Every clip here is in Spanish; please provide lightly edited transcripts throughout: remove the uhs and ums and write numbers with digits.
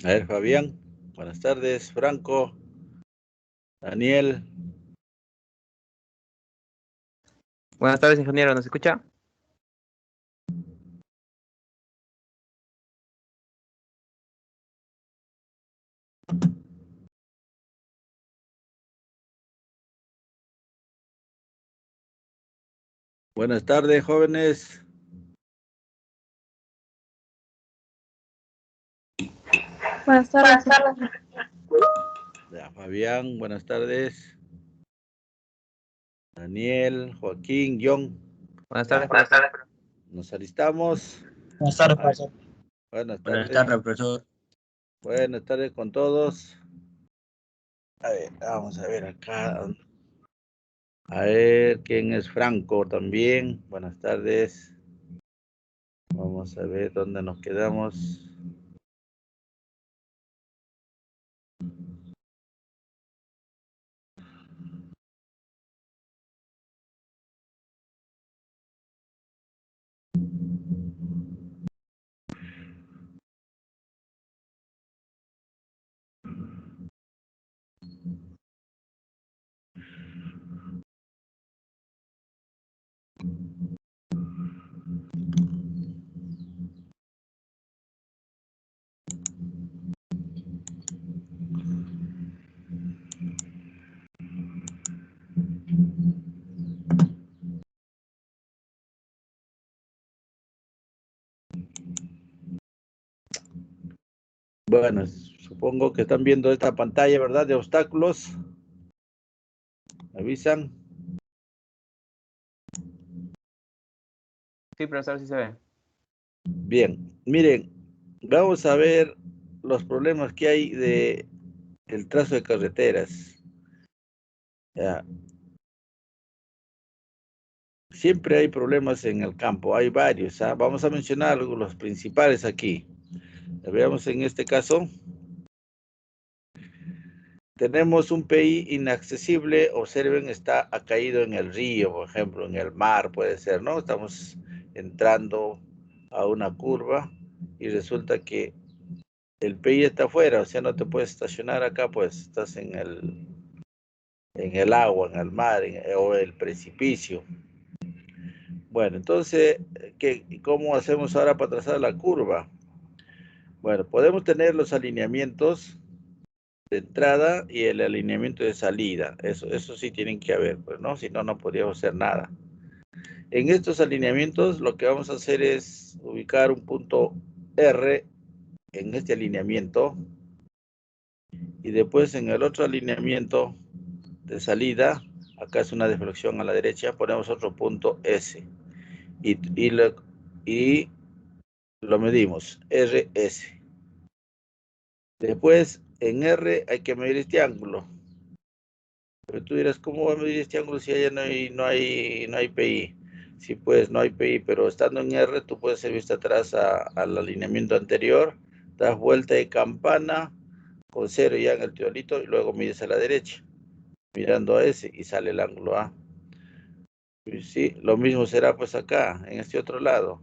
A ver, Fabián. Buenas tardes. Franco. Daniel. Buenas tardes, ingeniero. ¿Nos escucha? Buenas tardes, jóvenes. Buenas tardes. Ya, Fabián, buenas tardes. Daniel, Joaquín, John. Buenas tardes, Ya, profesor. nos alistamos. Buenas tardes, profesor. Buenas Buenas tardes. tardes, profesor. Buenas tardes con todos. A ver, vamos a ver acá. A ver, ¿quién es Franco también? Buenas tardes. Vamos a ver dónde nos quedamos. Bueno, supongo que están viendo esta pantalla, ¿verdad? De obstáculos. ¿Me avisan? Sí, profesor, sí se ve. Bien, miren, vamos a ver los problemas que hay de el trazo de carreteras. Ya. Siempre hay problemas en el campo, hay varios. ¿Ah? Vamos a mencionar los principales aquí. Veamos en este caso. Tenemos un PI inaccesible, observen, está caído en el río, por ejemplo, en el mar puede ser, ¿no? Estamos entrando a una curva y resulta que el PI está afuera, o sea, no te puedes estacionar acá, pues estás en el agua, en el mar, o el precipicio. Bueno, entonces, ¿cómo hacemos ahora para trazar la curva? Bueno, podemos tener los alineamientos de entrada y el alineamiento de salida. Eso sí tienen que haber, pues, ¿no? Si no, no podríamos hacer nada. En estos alineamientos, lo que vamos a hacer es ubicar un punto R en este alineamiento y después en el otro alineamiento de salida, acá es una deflexión a la derecha, ponemos otro punto S y lo medimos, RS. Después, en R hay que medir este ángulo. Pero tú dirás, ¿cómo va a medir este ángulo si allá no hay PI? Sí, pues no hay PI, pero estando en R, tú puedes ser vista atrás al alineamiento anterior, das vuelta de campana con 0 ya en el teolito y luego mides a la derecha, mirando a S y sale el ángulo A. Y sí, lo mismo será pues acá, en este otro lado.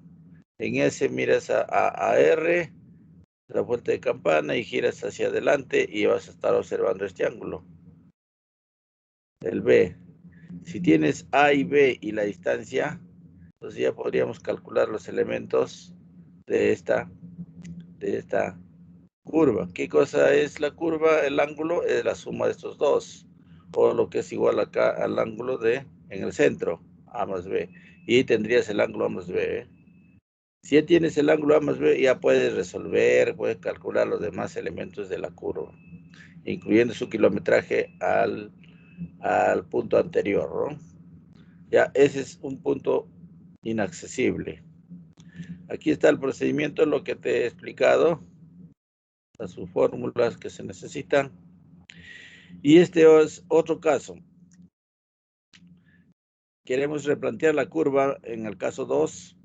En S miras a R, das vuelta de campana y giras hacia adelante y vas a estar observando este ángulo. El B. Si tienes A y B y la distancia, entonces ya podríamos calcular los elementos de esta curva. ¿Qué cosa es la curva? El ángulo es la suma de estos dos, o lo que es igual acá al ángulo en el centro, A más B. Y tendrías el ángulo A más B. ¿eh? Si ya tienes el ángulo A más B, ya puedes resolver, puedes calcular los demás elementos de la curva, incluyendo su kilometraje al punto anterior, ¿no? Ya, ese es un punto inaccesible. Aquí está el procedimiento, lo que te he explicado, las sus fórmulas que se necesitan. Y este es otro caso. Queremos replantear la curva en el caso 2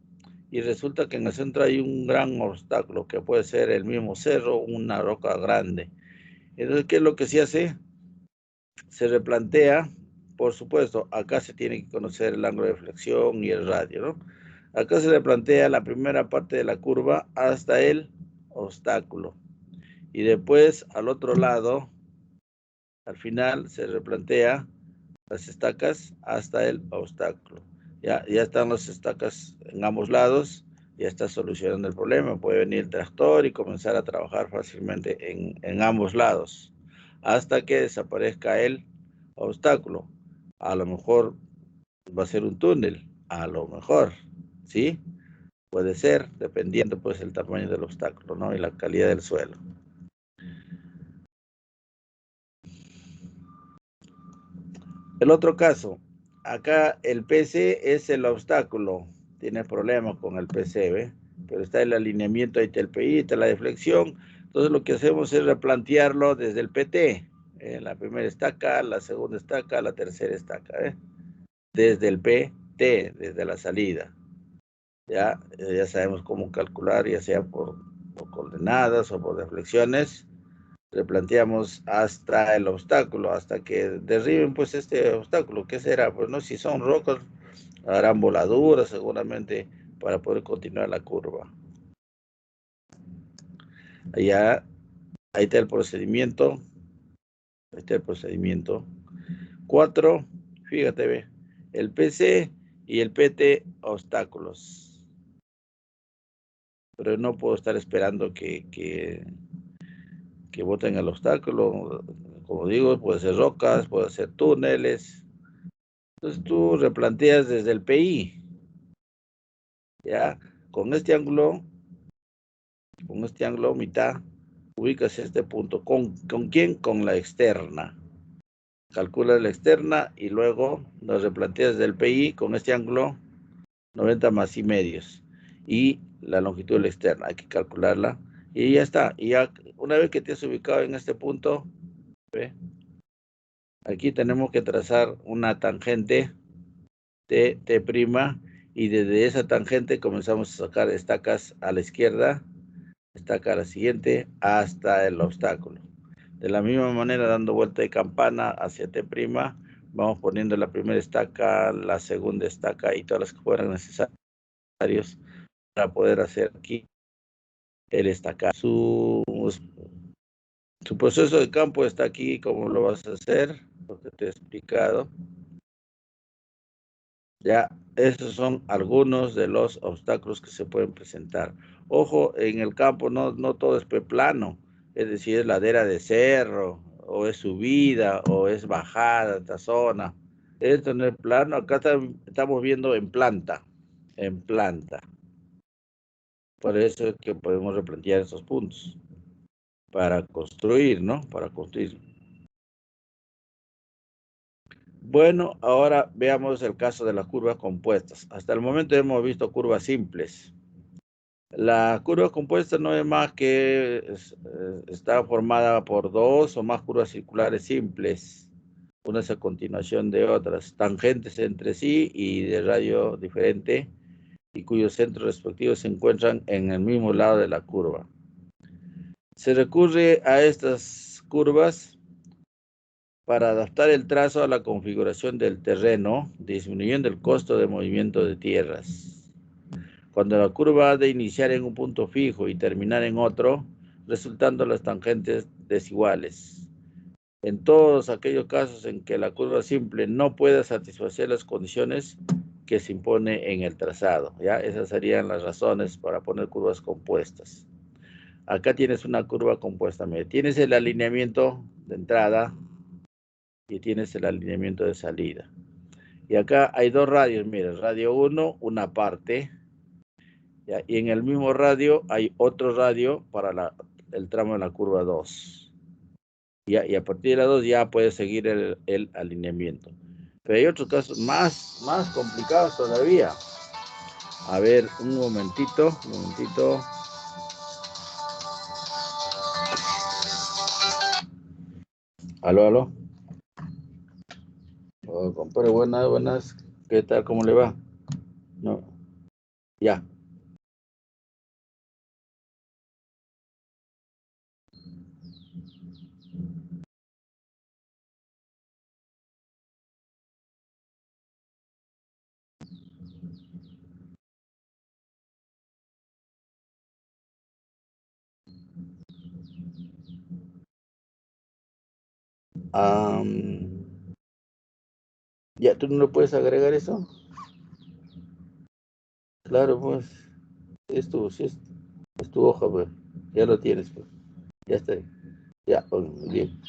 y resulta que en el centro hay un gran obstáculo que puede ser el mismo cerro, una roca grande. Entonces, ¿qué es lo que se hace? Se replantea, por supuesto, acá se tiene que conocer el ángulo de flexión y el radio, ¿no? Acá se replantea la primera parte de la curva hasta el obstáculo. y después al otro lado, al final se replantea las estacas hasta el obstáculo. Ya están las estacas en ambos lados, ya está solucionando el problema. Puede venir el tractor y comenzar a trabajar fácilmente en ambos lados, hasta que desaparezca el obstáculo. A lo mejor va a ser un túnel, a lo mejor, ¿sí? Puede ser, dependiendo pues el tamaño del obstáculo, ¿no? Y la calidad del suelo. El otro caso, acá el PC es el obstáculo, tiene problemas con el PC, ¿ve? Pero está el alineamiento, ahí está el PI, está la deflexión. Entonces lo que hacemos es replantearlo desde el PT, la primera estaca, la segunda estaca, la tercera estaca, ¿eh? Desde el PT, desde la salida. Ya sabemos cómo calcular, ya sea por coordenadas o por deflexiones. Replanteamos hasta el obstáculo, hasta que derriben pues este obstáculo. ¿Qué será? Pues no, si son rocas, harán voladuras seguramente para poder continuar la curva. Allá, ahí está el procedimiento. Ahí está el procedimiento. 4, fíjate, ve, el PC y el PT obstáculos. Pero no puedo estar esperando que boten el obstáculo. Como digo, puede ser rocas, puede ser túneles. Entonces tú replanteas desde el PI, ya, con este ángulo mitad, ubicas este punto. ¿Con quién? Con la externa. Calculas la externa y luego nos replanteas desde el PI con este ángulo 90 más y medios. Y la longitud de la externa, hay que calcularla. Y ya está. Y ya, una vez que te has ubicado en este punto, ¿ve? Aquí tenemos que trazar una tangente T', y desde esa tangente comenzamos a sacar estacas a la izquierda, estaca a la siguiente, hasta el obstáculo. De la misma manera, dando vuelta de campana hacia T', vamos poniendo la primera estaca, la segunda estaca y todas las que fueran necesarias para poder hacer aquí el estaca. Su proceso de campo está aquí, como lo vas a hacer, lo que te he explicado. Ya, estos son algunos de los obstáculos que se pueden presentar. Ojo, en el campo no todo es plano, es decir, es ladera de cerro, o es subida, o es bajada, esta zona. Esto no es plano, acá estamos viendo en planta, en planta. Por eso es que podemos replantear esos puntos para construir, ¿no? Para construir. Bueno, ahora veamos el caso de las curvas compuestas. Hasta el momento hemos visto curvas simples. La curva compuesta no es más que está formada por dos o más curvas circulares simples, unas a continuación de otras, tangentes entre sí y de radio diferente, y cuyos centros respectivos se encuentran en el mismo lado de la curva. Se recurre a estas curvas para adaptar el trazo a la configuración del terreno, disminuyendo el costo de movimiento de tierras. Cuando la curva ha de iniciar en un punto fijo y terminar en otro, resultando las tangentes desiguales. En todos aquellos casos en que la curva simple no pueda satisfacer las condiciones que se impone en el trazado, ¿ya? Esas serían las razones para poner curvas compuestas. Acá tienes una curva compuesta. Mira, tienes el alineamiento de entrada y tienes el alineamiento de salida. Y acá hay dos radios, mira, radio 1, una parte, ¿ya? Y en el mismo radio hay otro radio para el tramo de la curva 2. ¿Ya? Y a partir de la 2 ya puedes seguir el alineamiento. Pero hay otros casos más complicados todavía. A ver, un momentito. Aló. Oh, compadre, buenas. ¿Qué tal? ¿Cómo le va? No. Ya. Ya, ¿tú no lo puedes agregar eso? Claro, pues, sí es tu hoja, pues, ya lo tienes, pues, ya está, ya, bien.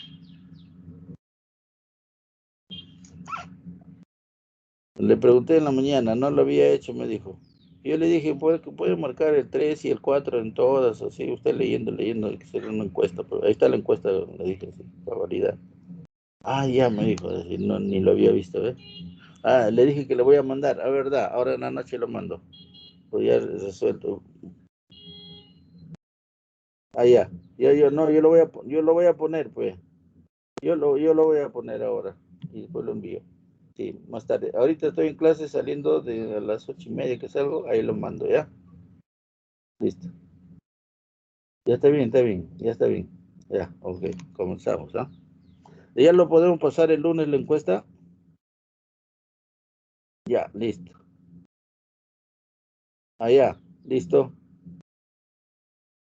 Le pregunté en la mañana, no lo había hecho, me dijo. Yo le dije, puede marcar el 3 y el 4 en todas, así, usted leyendo, hay que hacer una encuesta, pero ahí está la encuesta, le dije, sí, para validar. Ah, ya, me dijo, así, no, ni lo había visto, ¿ves? Ah, le dije que le voy a mandar, a verdad, ahora en la noche lo mando. Pues ya resuelto. Ah, ya. No, yo lo voy a poner, pues. Yo lo voy a poner ahora. Y después lo envío. Sí, más tarde. Ahorita estoy en clase saliendo de a las 8:30 que salgo, ahí lo mando, ¿ya? Listo. Ya está bien, ya está bien. Ya, ok, comenzamos, ¿ah? ¿Ya lo podemos pasar el lunes la encuesta? Ya, listo. Ah, ya, listo.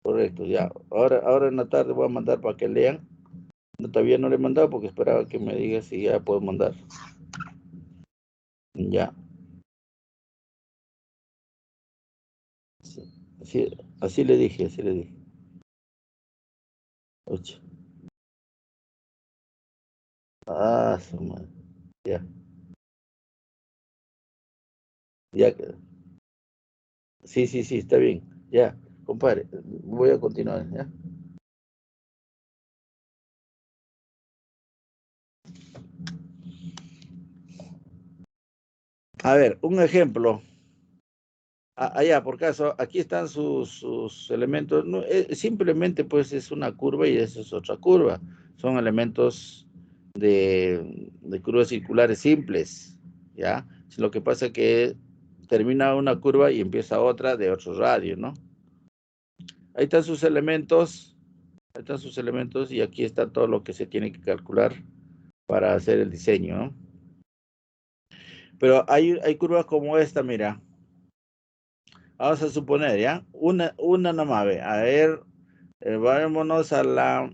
Correcto, ya. Ahora en la tarde voy a mandar para que lean. No, todavía no le he mandado porque esperaba que me diga si ya puedo mandar. Ya. Sí, así le dije, así le dije. 8. Ah, su madre. Ya, ya. Sí, está bien. Ya, compadre, voy a continuar, ¿ya? A ver, un ejemplo. Allá, por caso, aquí están sus elementos. No, simplemente, pues, es una curva y esa es otra curva. Son elementos de curvas circulares simples, ¿ya? Lo que pasa es que termina una curva y empieza otra de otro radio, ¿no? Ahí están sus elementos. Ahí están sus elementos y aquí está todo lo que se tiene que calcular para hacer el diseño, ¿no? Pero hay curvas como esta, mira. Vamos a suponer, ¿ya? Una nomás, ve. A ver, vámonos a la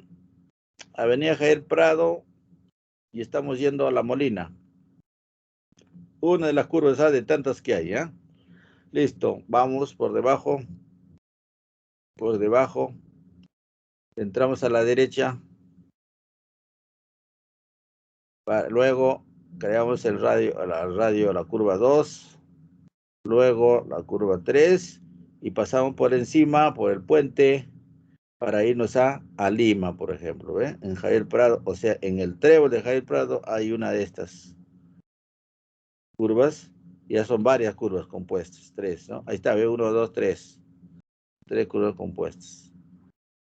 Avenida Jair Prado y estamos yendo a La Molina. Una de las curvas de tantas que hay, ¿ya? Listo, vamos por debajo, entramos a la derecha, luego creamos el radio, la curva 2, luego la curva 3 y pasamos por encima, por el puente, para irnos a Lima, por ejemplo, ¿ve? En Javier Prado, o sea, en el trébol de Javier Prado hay una de estas curvas, ya son varias curvas compuestas, 3, ¿no? Ahí está, ve, 1, 2, 3, 3 curvas compuestas,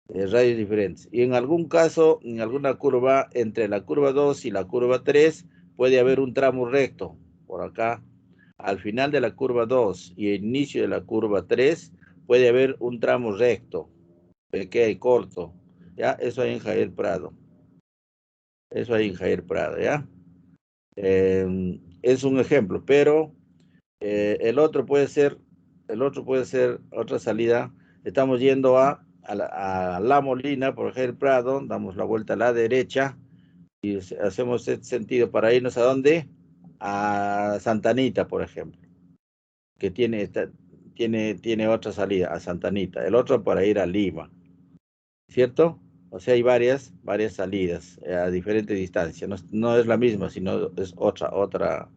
radios diferentes. Y en algún caso, en alguna curva, entre la curva 2 y la curva 3, puede haber un tramo recto, por acá. Al final de la curva 2 y el inicio de la curva 3, puede haber un tramo recto, pequeño y corto, ¿ya? Eso hay en Javier Prado. Eso hay en Javier Prado, ¿ya? Es un ejemplo, pero el otro puede ser otra salida. Estamos yendo a la Molina por Javier Prado, damos la vuelta a la derecha y hacemos este sentido para irnos a dónde? A Santa Anita, por ejemplo, que tiene otra salida, a Santa Anita. El otro para ir a Lima, ¿cierto? O sea, hay varias salidas a diferentes distancias. No, no es la misma, sino es otra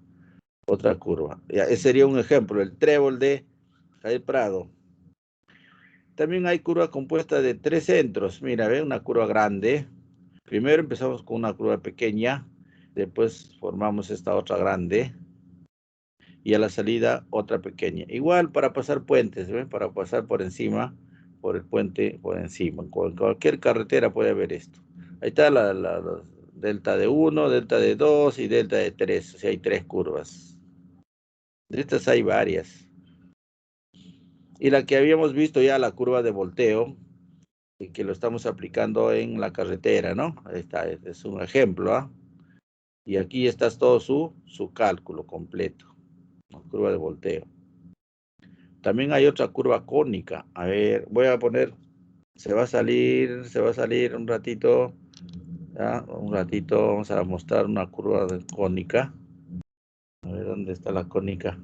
curva. Ya, ese sería un ejemplo, el trébol de Javier Prado. También hay curvas compuestas de 3 centros. Mira, ve una curva grande. Primero empezamos con una curva pequeña, después formamos esta otra grande y a la salida otra pequeña. Igual para pasar puentes, ¿ve? Para pasar por encima, por el puente, por encima. Con cualquier carretera puede haber esto. Ahí está la delta de 1, delta de 2 y delta de 3. O sea, hay 3 curvas. De estas hay varias. Y la que habíamos visto ya, la curva de volteo, y que lo estamos aplicando en la carretera, ¿no? Ahí está, es un ejemplo, ¿ah? Y aquí está todo su cálculo completo, la curva de volteo. También hay otra curva cónica. A ver, voy a poner, se va a salir un ratito. Ya, un ratito vamos a mostrar una curva cónica. A ver, ¿dónde está la cónica?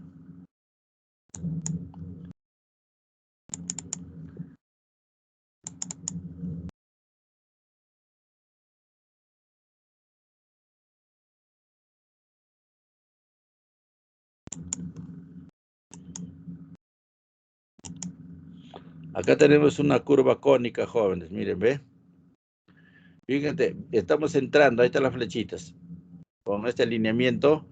Acá tenemos una curva cónica, jóvenes. Miren, ¿ve? Fíjate, estamos entrando, ahí están las flechitas. Con este alineamiento,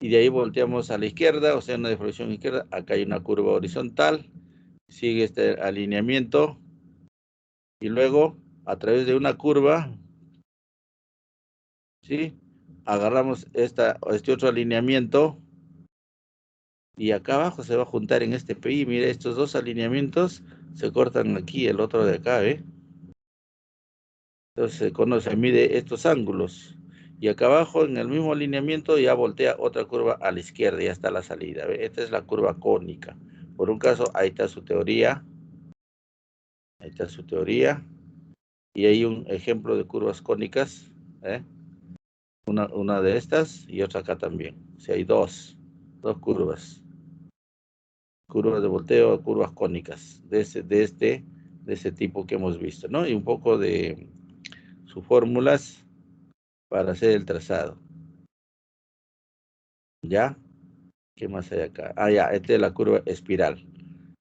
y de ahí volteamos a la izquierda, o sea, una deformación izquierda. Acá hay una curva horizontal. Sigue este alineamiento. Y luego, a través de una curva, ¿sí? Agarramos este otro alineamiento. Y acá abajo se va a juntar en este PI. Mire, estos dos alineamientos se cortan aquí, el otro de acá, ¿eh? Entonces se mide estos ángulos. Y acá abajo, en el mismo alineamiento, ya voltea otra curva a la izquierda, ya está la salida. ¿Ve? Esta es la curva cónica. Por un caso, ahí está su teoría. Ahí está su teoría. Y hay un ejemplo de curvas cónicas. ¿Eh? Una de estas y otra acá también. O sea, hay dos curvas. Curvas de volteo, curvas cónicas. De ese tipo que hemos visto, ¿no? Y un poco de sus fórmulas para hacer el trazado. ¿Ya? ¿Qué más hay acá? Ah, ya, esta es la curva espiral.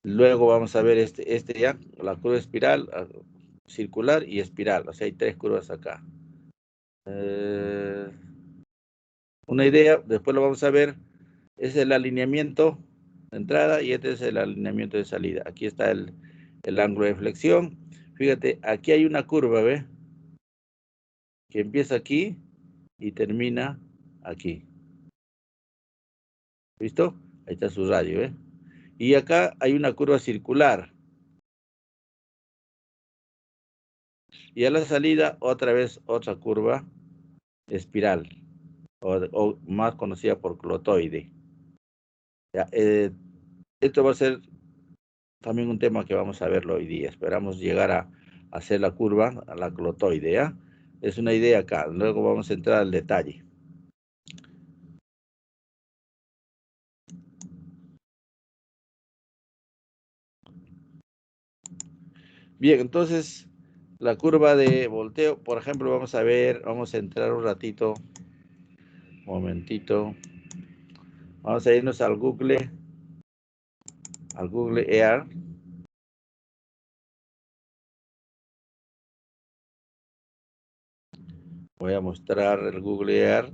Luego vamos a ver este ya, la curva espiral, circular y espiral. O sea, hay tres curvas acá. Una idea, después lo vamos a ver, es el alineamiento de entrada y este es el alineamiento de salida. Aquí está el ángulo de flexión. Fíjate, aquí hay una curva, ¿ve? Que empieza aquí y termina aquí. ¿Listo? Ahí está su radio, ¿eh? Y acá hay una curva circular. Y a la salida, otra vez, otra curva espiral, o más conocida por clotoide. Ya, esto va a ser también un tema que vamos a verlo hoy día. Esperamos llegar a hacer la curva, a la clotoide, ¿ya? Es una idea acá. Luego vamos a entrar al detalle. Bien, entonces, la curva de volteo, por ejemplo, vamos a ver, vamos a entrar un ratito, un momentito. Vamos a irnos al Google Earth. Voy a mostrar el Google Earth.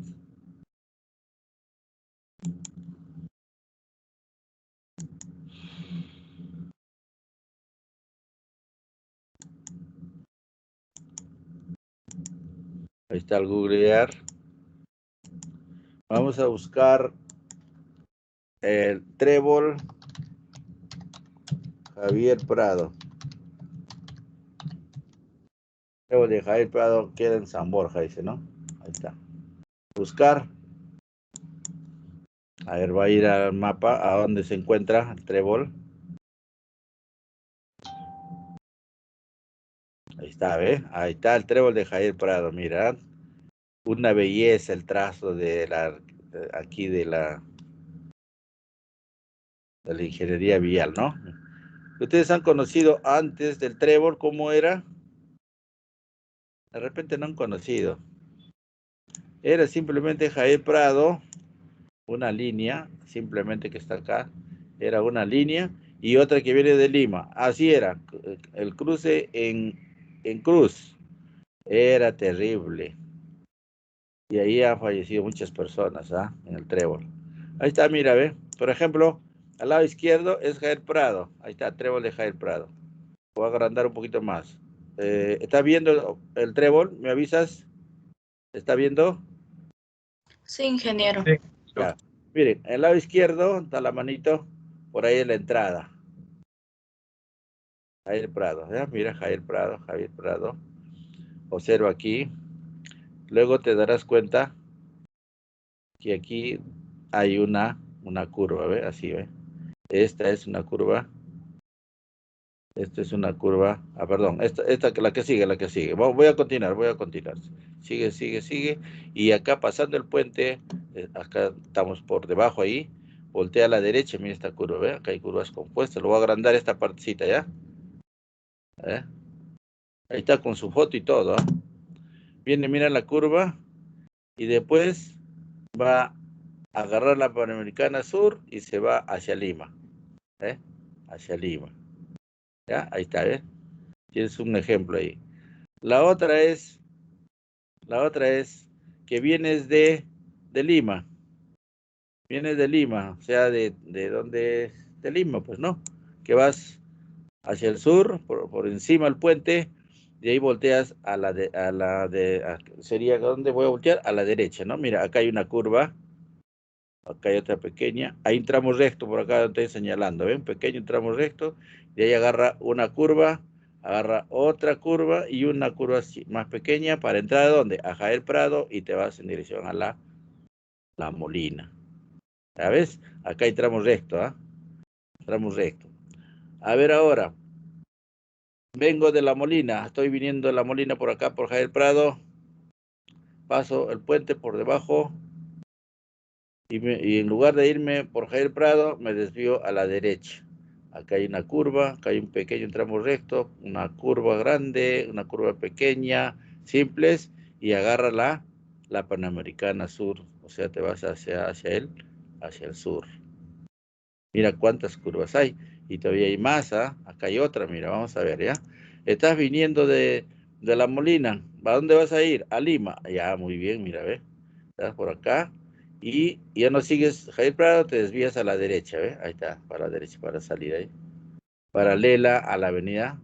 Ahí está el Google Earth. Vamos a buscar el trébol Javier Prado. Trébol de Javier Prado queda en San Borja, dice, ¿no? Ahí está. Buscar. A ver, va a ir al mapa a donde se encuentra el trébol. Ahí está, ¿ve? Ahí está el trébol de Javier Prado, mira. Una belleza el trazo aquí de la ingeniería vial, ¿no? ¿Ustedes han conocido antes del trébol cómo era? De repente no han conocido. Era simplemente Javier Prado, una línea, simplemente que está acá, era una línea, y otra que viene de Lima. Así era, el cruce en cruz. Era terrible. Y ahí han fallecido muchas personas, ¿ah? En el trébol. Ahí está, mira, ve. Por ejemplo, al lado izquierdo es Javier Prado. Ahí está, trébol de Javier Prado. Voy a agrandar un poquito más. ¿Está viendo el trébol? ¿Me avisas? ¿Está viendo? Sí, ingeniero. Sí. Ya. Miren, el lado izquierdo está la manito, por ahí es la entrada. Javier Prado, ¿ya? Mira, Javier Prado. Observa aquí. Luego te darás cuenta que aquí hay una curva, ¿ve? Así, ¿ve? Esta es una curva Esto es una curva, perdón, esta la que sigue. Voy a continuar. Sigue. Y acá pasando el puente, acá estamos por debajo ahí, voltea a la derecha, mira esta curva, ¿ve? Acá hay curvas compuestas, lo voy a agrandar esta partecita, ¿ya? ¿Eh? Ahí está con su foto y todo, ¿eh? Viene, mira la curva, y después va a agarrar la Panamericana Sur y se va hacia Lima, ¿eh? Hacia Lima, ¿ya? Ahí está, ¿ves? Tienes un ejemplo ahí. La otra es que vienes de Lima. Vienes de Lima, o sea, de donde, de Lima, pues, ¿no? Que vas hacia el sur, por encima del puente, y ahí volteas sería, ¿dónde voy a voltear? A la derecha, ¿no? Mira, acá hay una curva, acá hay otra pequeña, hay un tramo recto, por acá estoy señalando, ¿ven? Pequeño tramo recto, y ahí agarra una curva, agarra otra curva y una curva más pequeña para entrar ¿a dónde? A Jael Prado, y te vas en dirección a la Molina. ¿Sabes? Acá hay tramo recto, ¿ah? Tramo recto. A ver ahora, vengo de La Molina, estoy viniendo de La Molina por acá, por Jael Prado, paso el puente por debajo, y en lugar de irme por Jael Prado, me desvío a la derecha. Acá hay una curva, acá hay un pequeño tramo recto, una curva grande, una curva pequeña, simples, y agarra la Panamericana Sur, o sea, te vas hacia el sur. Mira cuántas curvas hay, y todavía hay más, ¿ah? Acá hay otra, mira, vamos a ver, ¿ya? Estás viniendo de La Molina, ¿a dónde vas a ir? A Lima, ya, muy bien, mira, ve, estás por acá, y ya no sigues Jair Prado, te desvías a la derecha, ¿ve? Ahí está, para la derecha, para salir ahí. Paralela a la avenida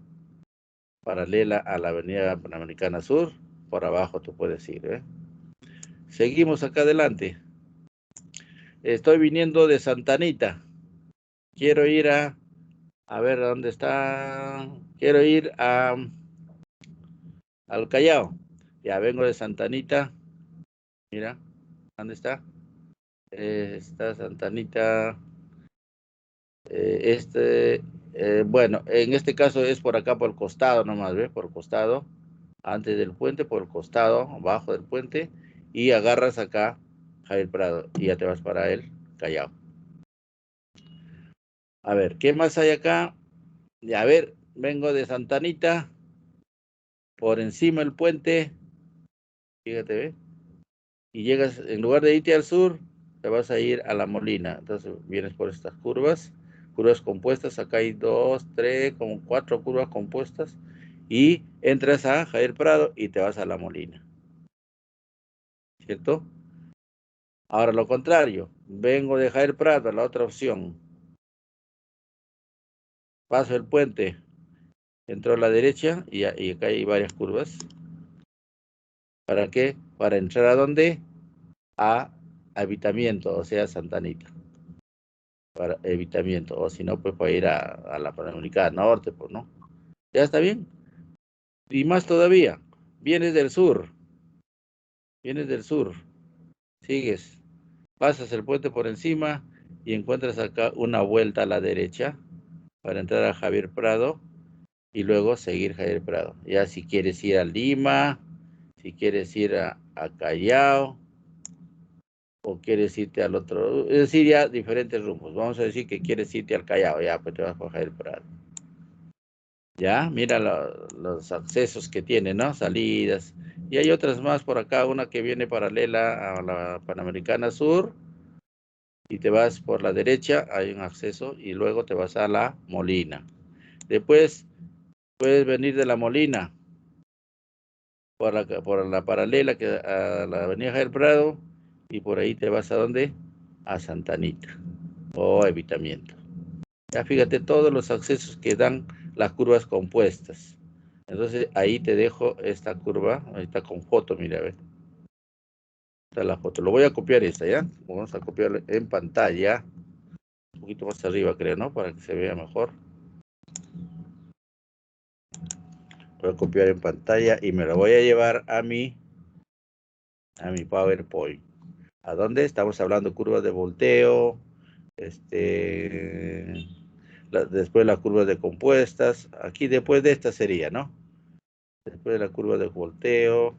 Panamericana Sur, por abajo tú puedes ir, ¿ve? Seguimos acá adelante. Estoy viniendo de Santa Anita. Quiero ir a ver dónde está. Quiero ir al Callao. Ya vengo de Santa Anita. Mira, ¿dónde está? Está Santa Anita. Bueno, en este caso es por acá, por el costado nomás, ¿ves? Por el costado, antes del puente, por el costado, abajo del puente, y agarras acá Javier Prado y ya te vas para el Callao. A ver, ¿qué más hay acá? A ver, vengo de Santa Anita, por encima del puente, fíjate, ¿ves? Y llegas, en lugar de irte al sur, te vas a ir a La Molina. Entonces vienes por estas curvas compuestas. Acá hay 2, 3, como 4 curvas compuestas. Y entras a Javier Prado y te vas a La Molina. ¿Cierto? Ahora lo contrario. Vengo de Javier Prado, la otra opción. Paso el puente. Entro a la derecha y acá hay varias curvas. ¿Para qué? Para entrar a dónde? A Habitamiento, o sea, Santa Anita. Para evitamiento, o si no, pues para ir a la Panamericana Norte, pues, ¿no? ¿Ya está bien? Y más todavía, vienes del sur, sigues, pasas el puente por encima y encuentras acá una vuelta a la derecha para entrar a Javier Prado y luego seguir Javier Prado. Ya si quieres ir a Lima, si quieres ir a Callao, o quieres irte al otro, es decir, ya diferentes rumbos. Vamos a decir que quieres irte al Callao, ya pues te vas por Javier Prado. Ya, mira los accesos que tiene, ¿no? Salidas. Y hay otras más por acá, una que viene paralela a la Panamericana Sur y te vas por la derecha, hay un acceso y luego te vas a La Molina. Después puedes venir de La Molina por la paralela a la Avenida Javier Prado y por ahí te vas a ¿dónde? A Santa Anita o Evitamiento. Ya fíjate todos los accesos que dan las curvas compuestas. Entonces ahí te dejo esta curva, ahí está con foto, mira, ve. Está la foto. Lo voy a copiar esta, ¿ya? Vamos a copiarlo en pantalla. Un poquito más arriba, creo, ¿no? Para que se vea mejor. Voy a copiar en pantalla y me lo voy a llevar a mi PowerPoint. ¿A dónde? Estamos hablando curvas de volteo, Después la curva de compuestas. Aquí después de esta sería, ¿no? Después de la curva de volteo.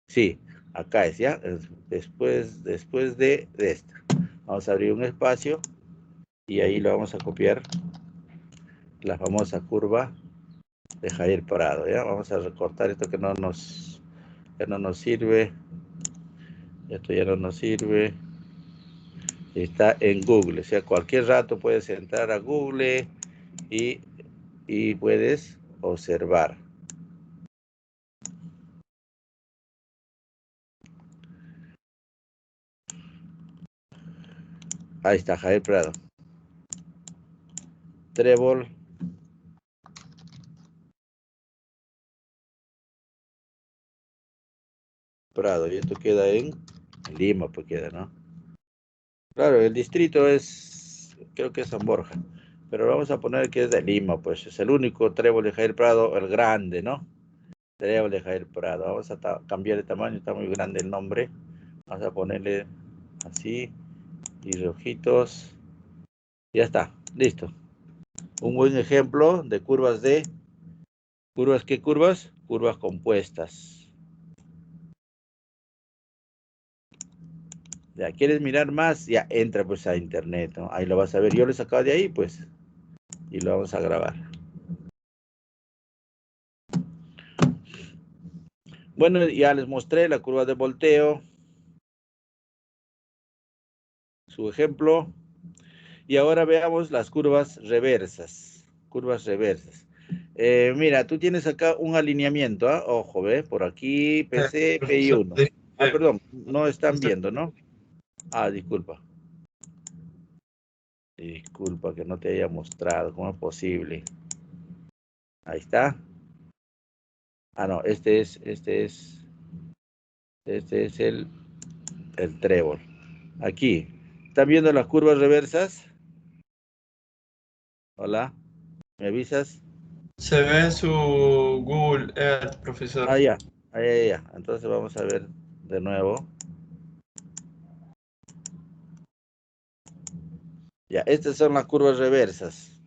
Sí, acá es, ¿ya? Después de esta. Vamos a abrir un espacio y ahí lo vamos a copiar. La famosa curva de Javier Prado, ¿ya? Vamos a recortar esto que ya no nos sirve. Esto ya no nos sirve. Está en Google, o sea, cualquier rato puedes entrar a Google y puedes observar. Ahí está, Javier Prado. Trébol. Prado, y esto queda en Lima, pues queda, ¿no? Claro, el distrito es, creo que es San Borja, pero vamos a poner que es de Lima, pues es el único trébol de Javier Prado, el grande, ¿no? Trébol de Javier Prado. Vamos a cambiar de tamaño, está muy grande el nombre. Vamos a ponerle así, y rojitos. Ya está, listo. Un buen ejemplo de curvas ¿curvas qué curvas? Curvas compuestas. Ya, ¿quieres mirar más? Ya, entra pues a internet, ¿no? Ahí lo vas a ver. Yo lo he sacado de ahí, pues, y lo vamos a grabar. Bueno, ya les mostré la curva de volteo, su ejemplo. Y ahora veamos las curvas reversas. Curvas reversas. Mira, tú tienes acá un alineamiento, ¿ah? Ojo, ¿ve? Por aquí, PC, PI1. Ah, perdón, no están viendo, ¿no? Ah, disculpa. Disculpa que no te haya mostrado, ¿cómo es posible? Ahí está. Ah, no, este es el trébol. Aquí. ¿Están viendo las curvas reversas? Hola, ¿me avisas? Se ve en su Google Earth, profesor. Ah, ya. Ya. Entonces vamos a ver de nuevo. Ya, estas son las curvas reversas.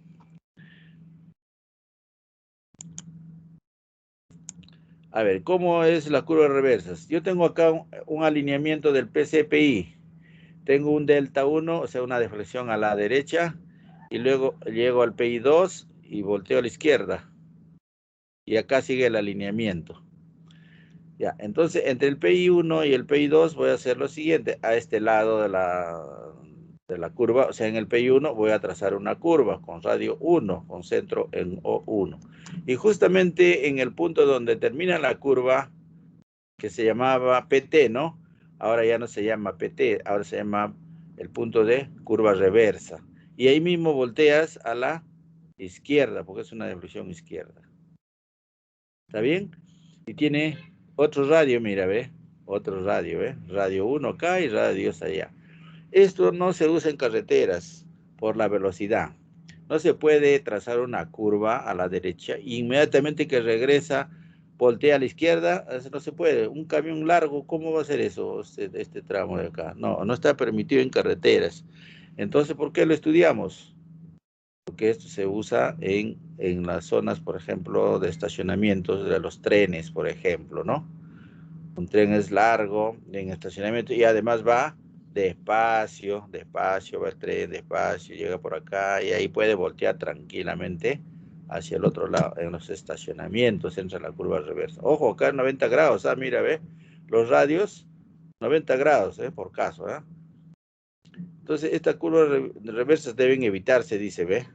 A ver, ¿cómo es la curva reversas? Yo tengo acá un alineamiento del PCPI. Tengo un delta 1, o sea, una deflexión a la derecha, y luego llego al PI 2 y volteo a la izquierda. Y acá sigue el alineamiento. Ya, entonces entre el PI 1 y el PI 2 voy a hacer lo siguiente. A este lado de la curva, o sea, en el PI 1 voy a trazar una curva con radio 1, con centro en O1. Y justamente en el punto donde termina la curva, que se llamaba PT, ¿no? Ahora ya no se llama PT, ahora se llama el punto de curva reversa. Y ahí mismo volteas a la izquierda, porque es una deflexión izquierda. ¿Está bien? Y tiene otro radio, mira, ¿ve? Otro radio, ¿ve? Radio 1 acá y radio 2 allá. Esto no se usa en carreteras por la velocidad. No se puede trazar una curva a la derecha e inmediatamente que regresa, voltea a la izquierda, eso no se puede. Un camión largo, ¿cómo va a hacer eso, este tramo de acá? No, no está permitido en carreteras. Entonces, ¿por qué lo estudiamos? Porque esto se usa en las zonas, por ejemplo, de estacionamientos de los trenes, por ejemplo, ¿no? Un tren es largo en estacionamiento y además va despacio, va el tren despacio, llega por acá y ahí puede voltear tranquilamente hacia el otro lado. En los estacionamientos entra la curva reversa. Ojo, acá 90 grados, mira, ve, los radios 90 grados, por caso, Entonces, estas curvas reversas deben evitarse, dice, ve.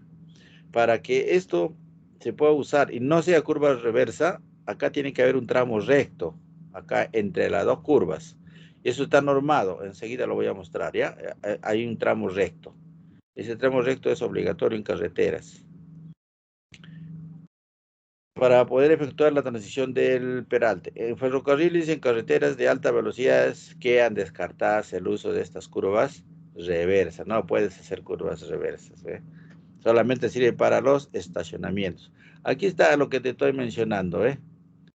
Para que esto se pueda usar y no sea curva reversa, acá tiene que haber un tramo recto, acá entre las dos curvas. Eso está normado, enseguida lo voy a mostrar, ¿ya? Hay un tramo recto. Ese tramo recto es obligatorio en carreteras. Para poder efectuar la transición del peralte. En ferrocarriles y en carreteras de alta velocidad quedan descartadas el uso de estas curvas reversas. No puedes hacer curvas reversas, ¿ve? Solamente sirve para los estacionamientos. Aquí está lo que te estoy mencionando, ¿eh?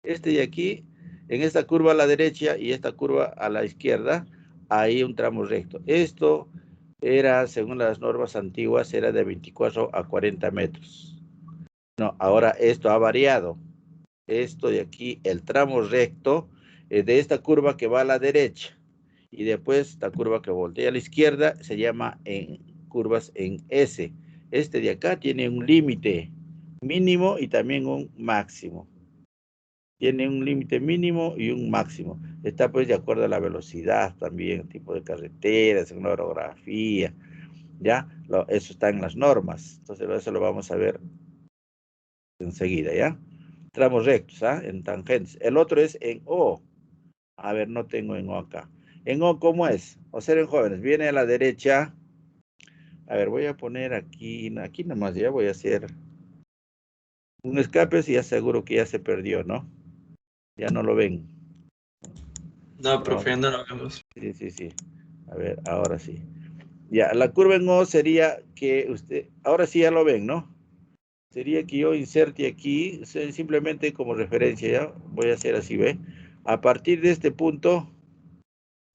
Este de aquí, en esta curva a la derecha y esta curva a la izquierda, hay un tramo recto. Esto era, según las normas antiguas, era de 24 a 40 metros. No, ahora esto ha variado. Esto de aquí, el tramo recto de esta curva que va a la derecha y después esta curva que voltea a la izquierda se llama en curvas en S. Este de acá tiene un límite mínimo y también un máximo. Tiene un límite mínimo y un máximo. Está pues de acuerdo a la velocidad también, tipo de carreteras, en la orografía, ¿ya? Eso está en las normas. Entonces eso lo vamos a ver enseguida, ¿ya? Tramos rectos, ¿ah? En tangentes. El otro es en O. A ver, no tengo en O acá. En O, ¿cómo es? Observen, jóvenes, viene a la derecha. A ver, voy a poner aquí nomás, ya voy a hacer un escape, si ya seguro que ya se perdió, ¿no? Ya no lo ven. No, No, profe, ya no lo vemos. sí. A ver, ahora sí. Ya, la curva en O sería que usted, ahora sí ya lo ven, ¿no? Sería que yo inserte aquí, simplemente como referencia, ¿ya? Voy a hacer así, ¿ve? A partir de este punto,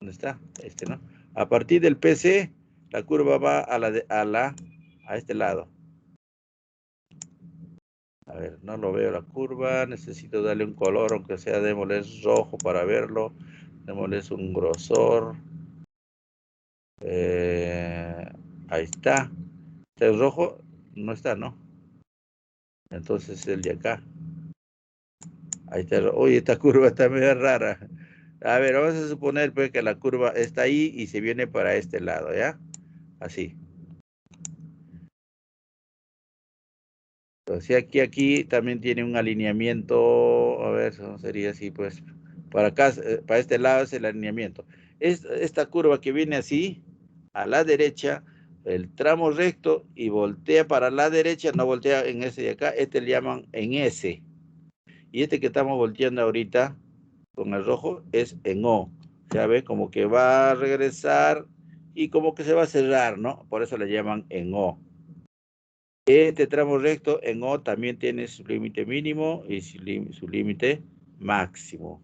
¿dónde está? Este, ¿no? A partir del PC, la curva va a este lado. A ver, no lo veo la curva, necesito darle un color, aunque sea démosle rojo para verlo. Démosle un grosor. Ahí está. ¿El rojo? No está, ¿no? Entonces el de acá. Ahí está. Oye, esta curva está medio rara. A ver, vamos a suponer pues, que la curva está ahí y se viene para este lado, ¿ya? Así. Entonces aquí también tiene un alineamiento. A ver, ¿cómo sería así? Pues para acá, para este lado es el alineamiento. Esta curva que viene así, a la derecha, el tramo recto y voltea para la derecha, no voltea en ese de acá, este le llaman en S. Y este que estamos volteando ahorita con el rojo es en O. Ya ve, como que va a regresar y como que se va a cerrar, ¿no? Por eso le llaman en O. Este tramo recto en O también tiene su límite mínimo y su límite máximo.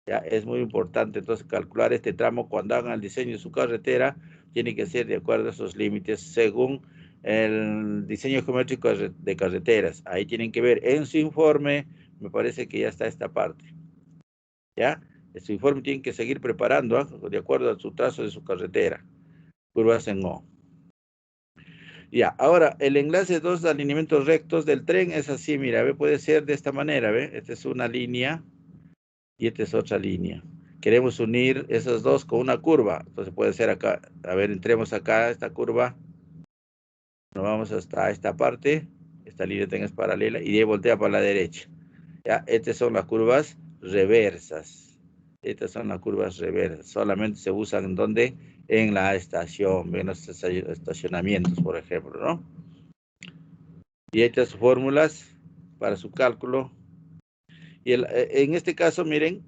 Ya es muy importante entonces calcular este tramo cuando hagan el diseño de su carretera. Tiene que ser de acuerdo a esos límites según el diseño geométrico de carreteras. Ahí tienen que ver en su informe. Me parece que ya está esta parte. ¿Ya? Su informe tienen que seguir preparando, ¿eh? De acuerdo a su trazo de su carretera. Curvas en O. Ya, ahora, el enlace de dos alineamientos rectos del tren es así, mira, ¿ve? Puede ser de esta manera, ¿ve? Esta es una línea y esta es otra línea. Queremos unir esos dos con una curva. Entonces puede ser acá. A ver, entremos acá, esta curva. Nos vamos hasta esta parte. Esta línea es paralela y de ahí voltea para la derecha. Ya, estas son las curvas reversas. Estas son las curvas reversas. Solamente se usan en donde en la estación, en los estacionamientos, por ejemplo, ¿no? Y estas fórmulas para su cálculo. Y en este caso, miren,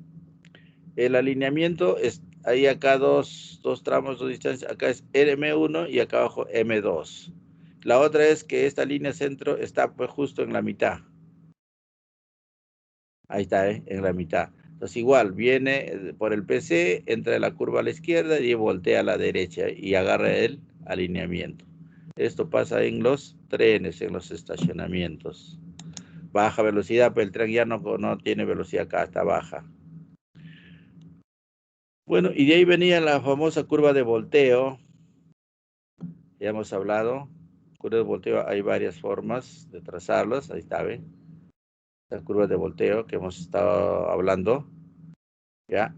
el alineamiento es, hay acá dos tramos, dos distancias. Acá es M1 y acá abajo M2. La otra es que esta línea centro está pues justo en la mitad. Ahí está, en la mitad. Entonces igual, viene por el PC, entra en la curva a la izquierda y voltea a la derecha y agarra el alineamiento. Esto pasa en los trenes, en los estacionamientos. Baja velocidad, pero el tren ya no tiene velocidad acá, está baja. Bueno, y de ahí venía la famosa curva de volteo. Ya hemos hablado. Curva de volteo, hay varias formas de trazarlas. Ahí está, ¿ven? La curva de volteo que hemos estado hablando. ¿Ya?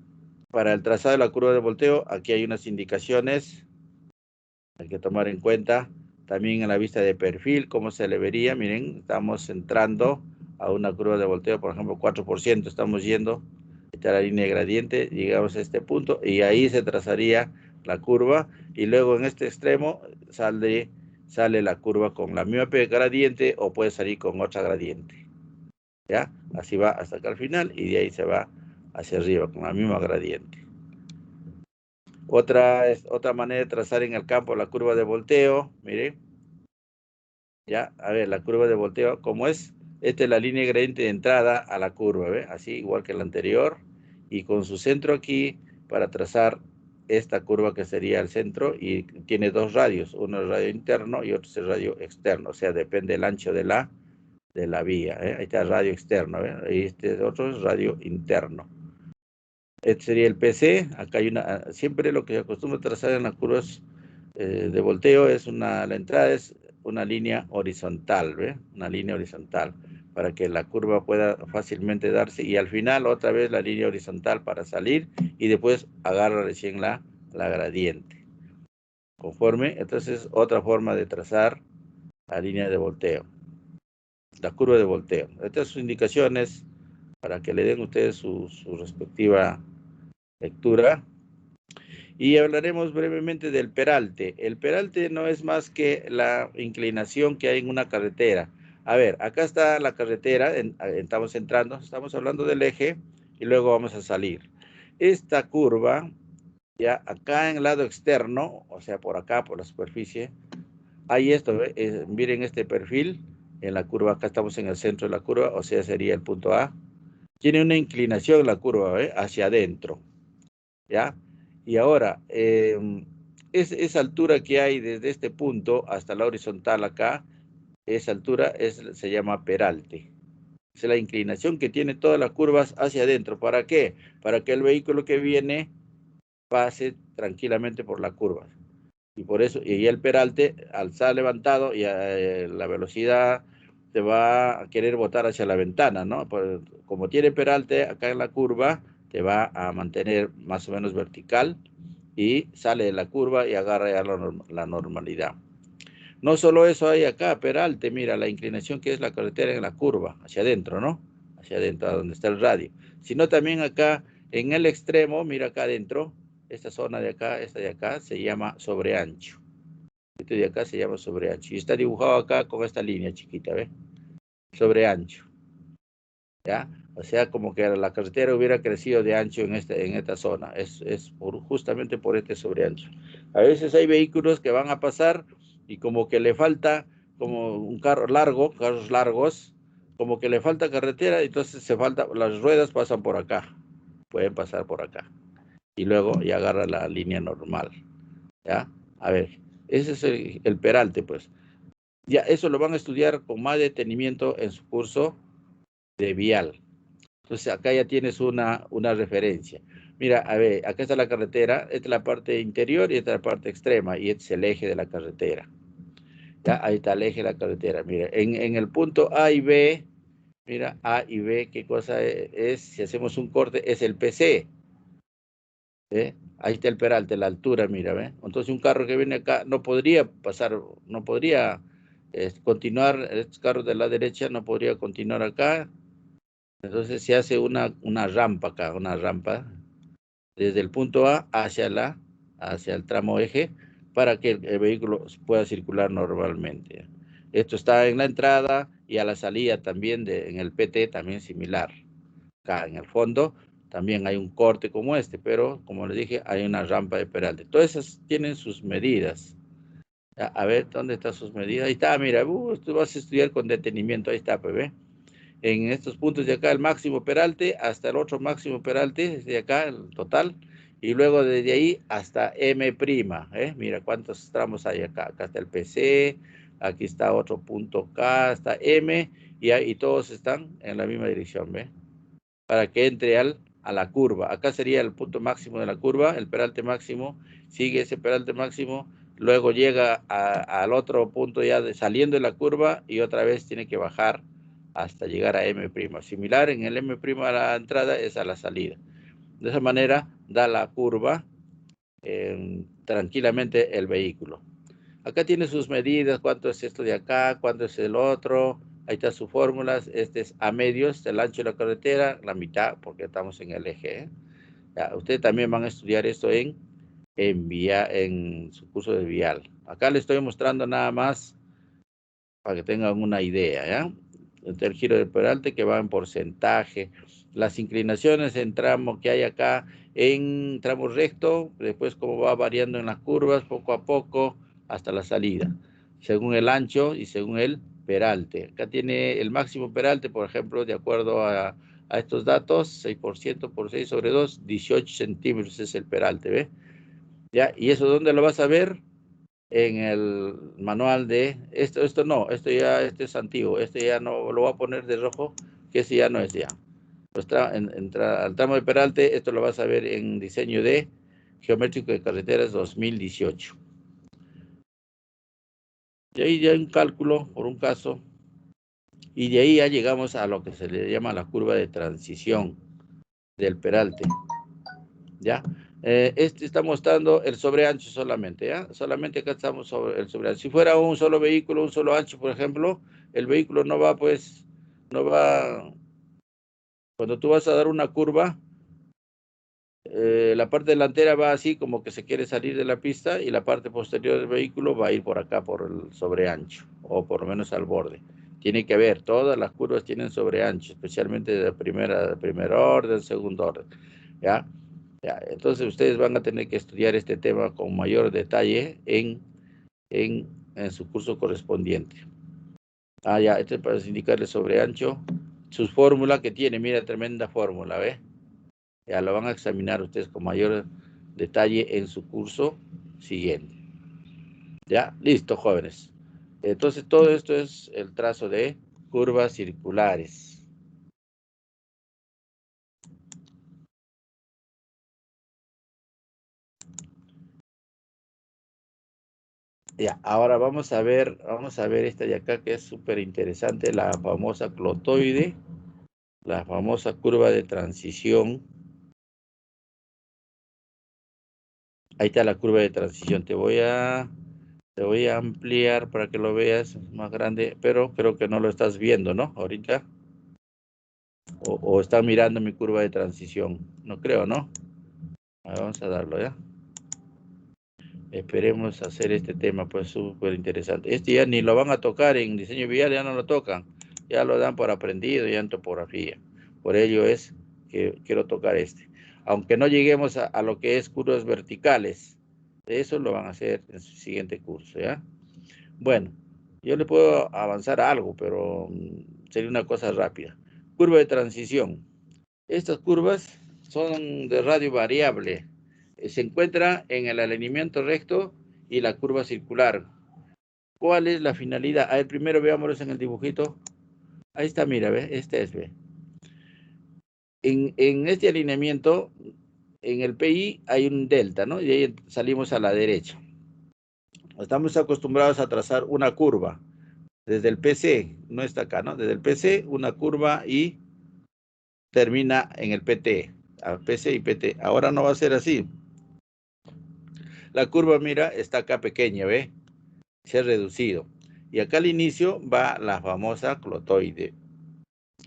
Para el trazado de la curva de volteo, aquí hay unas indicaciones. Hay que tomar en cuenta. También en la vista de perfil, cómo se le vería. Miren, estamos entrando a una curva de volteo, por ejemplo, 4%. Estamos yendo. Está la línea de gradiente, llegamos a este punto y ahí se trazaría la curva y luego en este extremo sale la curva con la misma gradiente o puede salir con otra gradiente. ¿Ya? Así va hasta acá al final y de ahí se va hacia arriba con la misma gradiente. Otra manera de trazar en el campo la curva de volteo, miren. Ya, a ver, la curva de volteo, ¿cómo es? Esta es la línea gradiente de entrada a la curva, ¿ve? Así igual que la anterior y con su centro aquí para trazar esta curva que sería el centro y tiene dos radios, uno es radio interno y otro es el radio externo, o sea, depende del ancho de la vía, ¿eh? Ahí está el radio externo, ¿eh? Y este otro es radio interno. Este sería el PC, acá hay una, siempre lo que se acostumbra a trazar en las curvas de volteo es la entrada es una línea horizontal, ¿ve? Una línea horizontal, para que la curva pueda fácilmente darse, y al final otra vez la línea horizontal para salir, y después agarra recién la gradiente. Conforme, entonces otra forma de trazar la línea de volteo, la curva de volteo. Estas son indicaciones para que le den ustedes su respectiva lectura. Y hablaremos brevemente del peralte. El peralte no es más que la inclinación que hay en una carretera. A ver, acá está la carretera, estamos entrando, estamos hablando del eje y luego vamos a salir. Esta curva, ya acá en el lado externo, o sea, por acá, por la superficie, hay esto, miren este perfil, en la curva, acá estamos en el centro de la curva, o sea, sería el punto A. Tiene una inclinación la curva, hacia adentro, ¿ya? Y ahora, esa altura que hay desde este punto hasta la horizontal acá, esa altura se llama peralte. Es la inclinación que tiene todas las curvas hacia adentro. ¿Para qué? Para que el vehículo que viene pase tranquilamente por la curva. Y por eso, y el peralte, al estar levantado, y la velocidad te va a querer botar hacia la ventana, ¿no? Pues, como tiene peralte acá en la curva, te va a mantener más o menos vertical y sale de la curva y agarra ya la normalidad. No solo eso hay acá, peralte, mira la inclinación que es la carretera en la curva, hacia adentro, ¿no? Hacia adentro, a donde está el radio. Sino también acá, en el extremo, mira acá adentro, esta zona de acá, esta de acá, se llama sobreancho. Este de acá se llama sobreancho. Y está dibujado acá con esta línea chiquita, ¿ves? Sobreancho. ¿Ya? O sea, como que la carretera hubiera crecido de ancho en esta zona. Es justamente por este sobreancho. A veces hay vehículos que van a pasar y como que le falta, como un carros largos, como que le falta carretera, entonces las ruedas pasan por acá. Pueden pasar por acá. Y luego ya agarra la línea normal. ¿Ya? A ver, ese es el peralte, pues. Ya, eso lo van a estudiar con más detenimiento en su curso de vial. Entonces acá ya tienes una referencia. Mira, a ver, acá está la carretera, esta es la parte interior y esta es la parte extrema, y este es el eje de la carretera. Ya, ahí está el eje de la carretera. Mira, en el punto A y B, mira, A y B, ¿qué cosa es? Si hacemos un corte, es el PC. Ahí está el peralte, la altura, mira, ¿ve? Entonces un carro que viene acá no podría pasar, no podría continuar, estos carros de la derecha no podría continuar acá. Entonces se hace una rampa acá, una rampa desde el punto A hacia el tramo eje, para que el vehículo pueda circular normalmente. Esto está en la entrada y a la salida también, en el PT también similar. Acá en el fondo también hay un corte como este, pero como les dije, hay una rampa de peralte. Todas esas tienen sus medidas. A ver, ¿dónde están sus medidas? Ahí está, mira, tú vas a estudiar con detenimiento, ahí está, bebé. En estos puntos de acá, el máximo peralte hasta el otro máximo peralte, desde acá, el total, y luego desde ahí hasta M', mira cuántos tramos hay acá. Acá está el PC, aquí está otro punto K, hasta M, y todos están en la misma dirección, ¿ve? Para que entre a la curva. Acá sería el punto máximo de la curva, el peralte máximo, sigue ese peralte máximo, luego llega al otro punto ya saliendo de la curva, y otra vez tiene que bajar hasta llegar a M'. Similar en el M' a la entrada es a la salida. De esa manera da la curva tranquilamente el vehículo. Acá tiene sus medidas, cuánto es esto de acá, cuánto es el otro. Ahí está sus fórmulas. Este es a medios, el ancho de la carretera, la mitad, porque estamos en el eje. Ya, ustedes también van a estudiar esto en su curso de vial. Acá les estoy mostrando nada más para que tengan una idea, ¿ya? El giro del peralte que va en porcentaje. Las inclinaciones en tramo que hay acá en tramo recto, después cómo va variando en las curvas poco a poco hasta la salida, según el ancho y según el peralte. Acá tiene el máximo peralte, por ejemplo, de acuerdo a estos datos, 6% por 6 sobre 2, 18 centímetros es el peralte, ¿ve? ¿Ya? ¿Y eso dónde lo vas a ver? En el manual de... Esto no, este es antiguo. Este ya no, lo voy a poner de rojo, que ese ya no es ya. Pues al tramo de Peralte, esto lo vas a ver en diseño de geométrico de carreteras 2018. Y ahí ya hay un cálculo por un caso. Y de ahí ya llegamos a lo que se le llama la curva de transición del Peralte. ¿Ya? Este está mostrando el sobreancho solamente, ¿ya? Solamente acá estamos sobre el sobreancho. Si fuera un solo vehículo, un solo ancho, por ejemplo, el vehículo no va, pues, no va... Cuando tú vas a dar una curva, la parte delantera va así como que se quiere salir de la pista y la parte posterior del vehículo va a ir por acá, por el sobreancho, o por lo menos al borde. Tiene que ver, todas las curvas tienen sobreancho, especialmente de primer orden, segundo orden, ¿ya? Ya, entonces ustedes van a tener que estudiar este tema con mayor detalle en su curso correspondiente. Ya, este es para indicarles sobre ancho. Sus fórmulas que tiene, mira, tremenda fórmula, ¿ve? Ya lo van a examinar ustedes con mayor detalle en su curso siguiente. Ya, listo, jóvenes. Entonces todo esto es el trazo de curvas circulares. Ya, ahora vamos a ver esta de acá que es súper interesante, la famosa clotoide, la famosa curva de transición. Ahí está la curva de transición. Te voy a ampliar para que lo veas más grande, pero creo que no lo estás viendo, ¿no? Ahorita. O estás mirando mi curva de transición. No creo, ¿no? Vamos a darlo, ¿ya? Esperemos hacer este tema, pues súper interesante. Este ya ni lo van a tocar en diseño vial, ya no lo tocan. Ya lo dan por aprendido ya en topografía. Por ello es que quiero tocar este. Aunque no lleguemos a lo que es curvas verticales, eso lo van a hacer en su siguiente curso, ¿ya? Bueno, yo le puedo avanzar algo, pero sería una cosa rápida. Curva de transición. Estas curvas son de radio variable. Se encuentra en el alineamiento recto y la curva circular. ¿Cuál es la finalidad? A ver, primero veámoslo en el dibujito. Ahí está, mira, ¿ve? Este es, ¿ve? En este alineamiento, en el PI hay un delta, ¿no? Y ahí salimos a la derecha. Estamos acostumbrados a trazar una curva. Desde el PC, no está acá, ¿no? Desde el PC, una curva y termina en el PT. A PC y PT. Ahora no va a ser así. La curva, mira, está acá pequeña, ¿ve? Se ha reducido. Y acá al inicio va la famosa clotoide.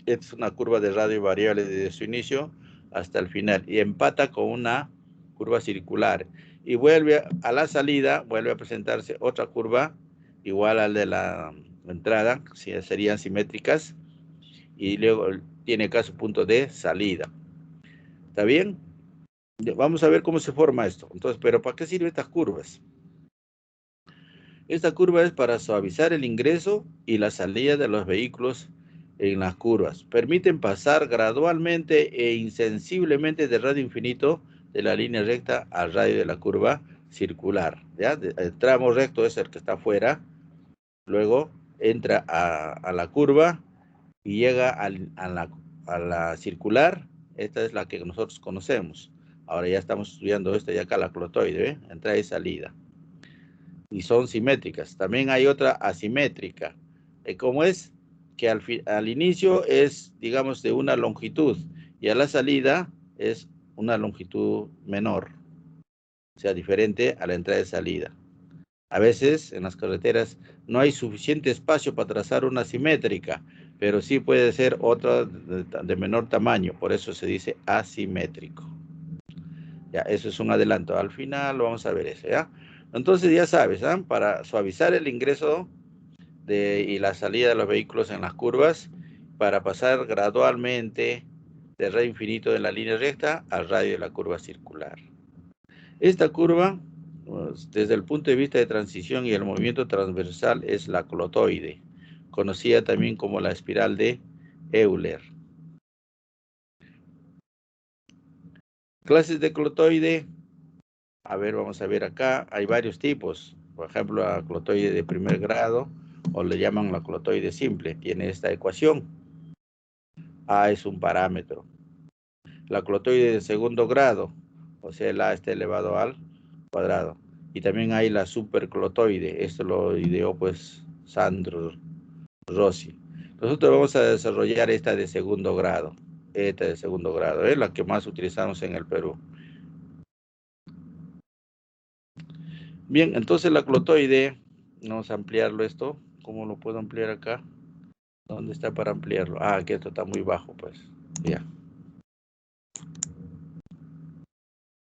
Esta es una curva de radio variable desde su inicio hasta el final. Y empata con una curva circular. Y vuelve a la salida, vuelve a presentarse otra curva igual al de la entrada, serían simétricas. Y luego tiene acá su punto de salida. ¿Está bien? Vamos a ver cómo se forma esto. Entonces, ¿pero para qué sirven estas curvas? Esta curva es para suavizar el ingreso y la salida de los vehículos en las curvas. Permiten pasar gradualmente e insensiblemente del radio infinito de la línea recta al radio de la curva circular. ¿Ya? El tramo recto es el que está afuera, luego entra a la curva y llega a la circular. Esta es la que nosotros conocemos. Ahora ya estamos estudiando esta y acá la clotoide, ¿eh? Entrada y salida. Y son simétricas. También hay otra asimétrica. ¿Cómo es? Que al inicio es, digamos, de una longitud y a la salida es una longitud menor. O sea, diferente a la entrada y salida. A veces en las carreteras no hay suficiente espacio para trazar una simétrica, pero sí puede ser otra de menor tamaño, por eso se dice asimétrico. Ya, eso es un adelanto. Al final vamos a ver eso, ¿ya? Entonces ya sabes, ¿eh? Para suavizar el ingreso y la salida de los vehículos en las curvas, para pasar gradualmente del radio infinito de la línea recta al radio de la curva circular. Esta curva, pues, desde el punto de vista de transición y el movimiento transversal, es la clotoide, conocida también como la espiral de Euler. Clases de clotoide. A ver, vamos a ver acá. Hay varios tipos. Por ejemplo, la clotoide de primer grado, o le llaman la clotoide simple. Tiene esta ecuación. A es un parámetro. La clotoide de segundo grado, o sea, el A está elevado al cuadrado. Y también hay la superclotoide. Esto lo ideó pues Sandro Rossi. Nosotros vamos a desarrollar esta de segundo grado. Esta de segundo grado, es la que más utilizamos en el Perú. Bien, entonces la clotoide, vamos a ampliarlo esto. ¿Cómo lo puedo ampliar acá? ¿Dónde está para ampliarlo? Ah, aquí esto está muy bajo, pues. Ya.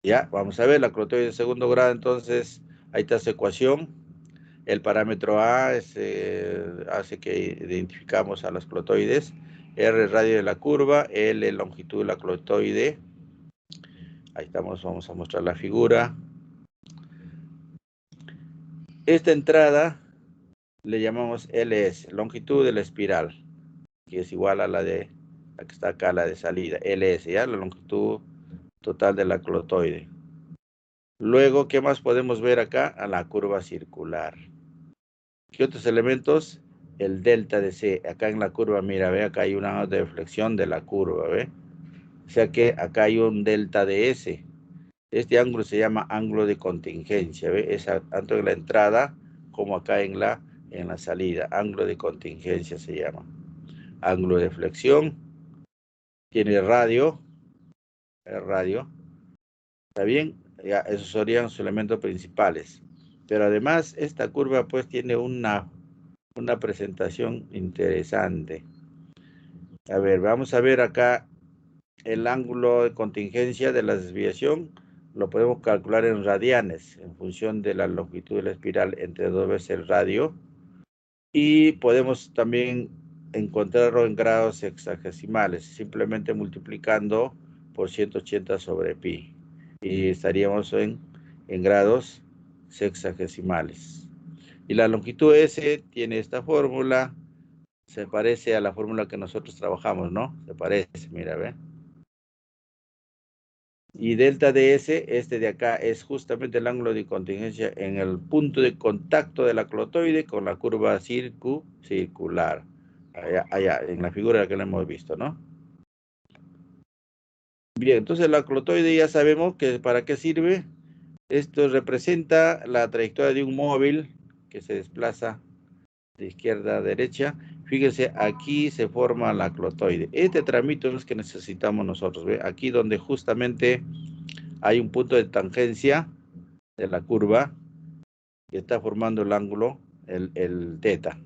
Ya, vamos a ver la clotoide de segundo grado, entonces, ahí está su ecuación. El parámetro A hace que identificamos a las clotoides. R, radio de la curva, L, longitud de la clotoide. Ahí estamos, vamos a mostrar la figura. Esta entrada le llamamos LS, longitud de la espiral, que es igual a la de la que está acá, la de salida, LS, ¿ya? La longitud total de la clotoide. Luego, ¿qué más podemos ver acá? A la curva circular. ¿Qué otros elementos? El delta de C. Acá en la curva, mira, ve, acá hay una deflexión de la curva, ¿ve? O sea que acá hay un delta de S. Este ángulo se llama ángulo de contingencia, ¿ve? Es tanto en la entrada como acá en la salida. Ángulo de contingencia se llama. Ángulo de flexión. Tiene radio. El radio. ¿Está bien? Ya, esos serían sus elementos principales. Pero además, esta curva pues tiene una presentación interesante. A ver, vamos a ver acá el ángulo de contingencia de la desviación. Lo podemos calcular en radianes, en función de la longitud de la espiral entre 2 veces el radio. Y podemos también encontrarlo en grados sexagesimales, simplemente multiplicando por 180 sobre pi. Y estaríamos en grados sexagesimales. Y la longitud S tiene esta fórmula. Se parece a la fórmula que nosotros trabajamos, ¿no? Se parece, mira, ¿ve? Y delta de S, este de acá, es justamente el ángulo de contingencia en el punto de contacto de la clotoide con la curva circular. Allá, en la figura que le hemos visto, ¿no? Bien, entonces la clotoide ya sabemos que para qué sirve. Esto representa la trayectoria de un móvil que se desplaza de izquierda a derecha. Fíjense, aquí se forma la clotoide. Este tramito es el que necesitamos nosotros, ¿ve? Aquí donde justamente hay un punto de tangencia de la curva que está formando el ángulo, el teta.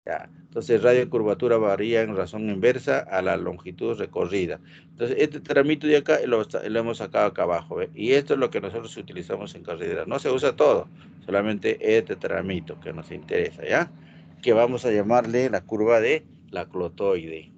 Ya. Entonces, radio de curvatura varía en razón inversa a la longitud recorrida. Entonces, este tramito de acá lo hemos sacado acá abajo, ¿ve? Y esto es lo que nosotros utilizamos en carretera. No se usa todo, solamente este tramito que nos interesa, ¿ya? Que vamos a llamarle la curva de la clotoide.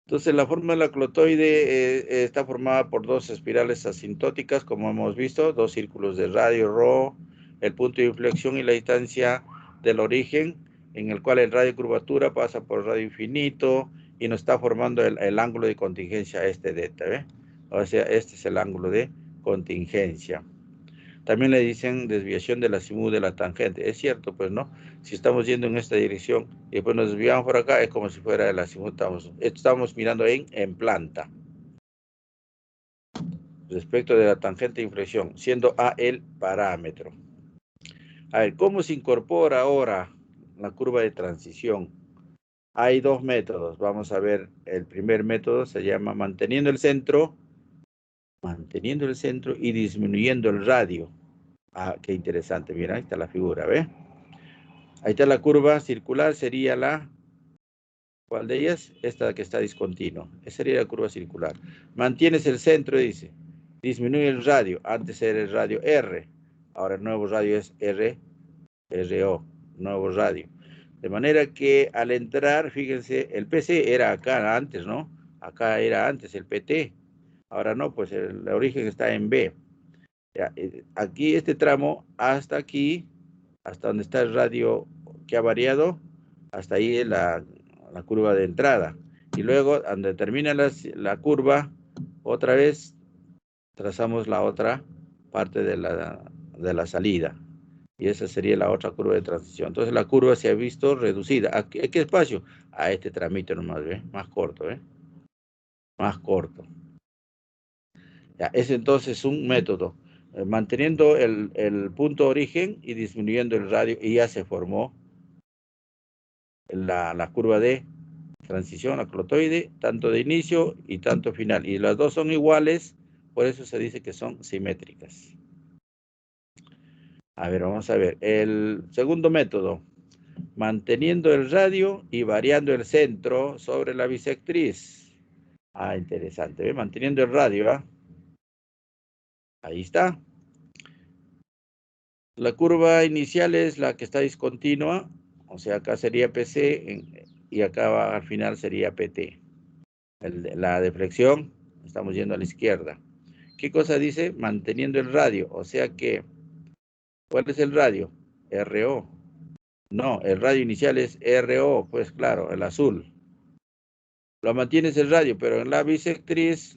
Entonces, la forma de la clotoide está formada por dos espirales asintóticas, como hemos visto, dos círculos de radio, ρ, el punto de inflexión y la distancia del origen, en el cual el radio de curvatura pasa por el radio infinito y nos está formando el ángulo de contingencia este delta, ¿ve? O sea, este es el ángulo de contingencia. También le dicen desviación del azimut de la tangente. Es cierto, pues, ¿no? Si estamos yendo en esta dirección y después nos desviamos por acá, es como si fuera el azimut. Estamos mirando en planta. Respecto de la tangente de inflexión, siendo A el parámetro. A ver, ¿cómo se incorpora ahora la curva de transición? Hay dos métodos. Vamos a ver, el primer método se llama manteniendo el centro y disminuyendo el radio. Ah, qué interesante. Mira, ahí está la figura, ¿ve? Ahí está la curva circular, sería la... ¿Cuál de ellas? Esta que está discontinua. Esa sería la curva circular. Mantienes el centro, dice. Disminuye el radio. Antes era el radio R. Ahora el nuevo radio es RO. Nuevo radio. De manera que al entrar, fíjense, el PC era acá antes, ¿no? Acá era antes el PT. Ahora no, pues el origen está en B. Ya, aquí este tramo hasta aquí, hasta donde está el radio que ha variado, hasta ahí es la curva de entrada. Y luego, donde termina la curva, otra vez trazamos la otra parte de la salida. Y esa sería la otra curva de transición. Entonces la curva se ha visto reducida. ¿A qué espacio? A este tramito nomás, ¿ve? Más corto, ¿ve? Más corto. Ya, es entonces un método. Manteniendo el punto de origen y disminuyendo el radio, y ya se formó la curva de transición, la clotoide, tanto de inicio y tanto final. Y las dos son iguales, por eso se dice que son simétricas. A ver, vamos a ver. El segundo método, manteniendo el radio y variando el centro sobre la bisectriz. Ah, interesante. ¿Ve? Manteniendo el radio, ¿ah? Ahí está. La curva inicial es la que está discontinua, o sea, acá sería PC y acá al final sería PT. La deflexión, estamos yendo a la izquierda. ¿Qué cosa dice? Manteniendo el radio, o sea que, ¿cuál es el radio? RO. No, el radio inicial es RO, pues claro, el azul. Lo mantienes el radio, pero en la bisectriz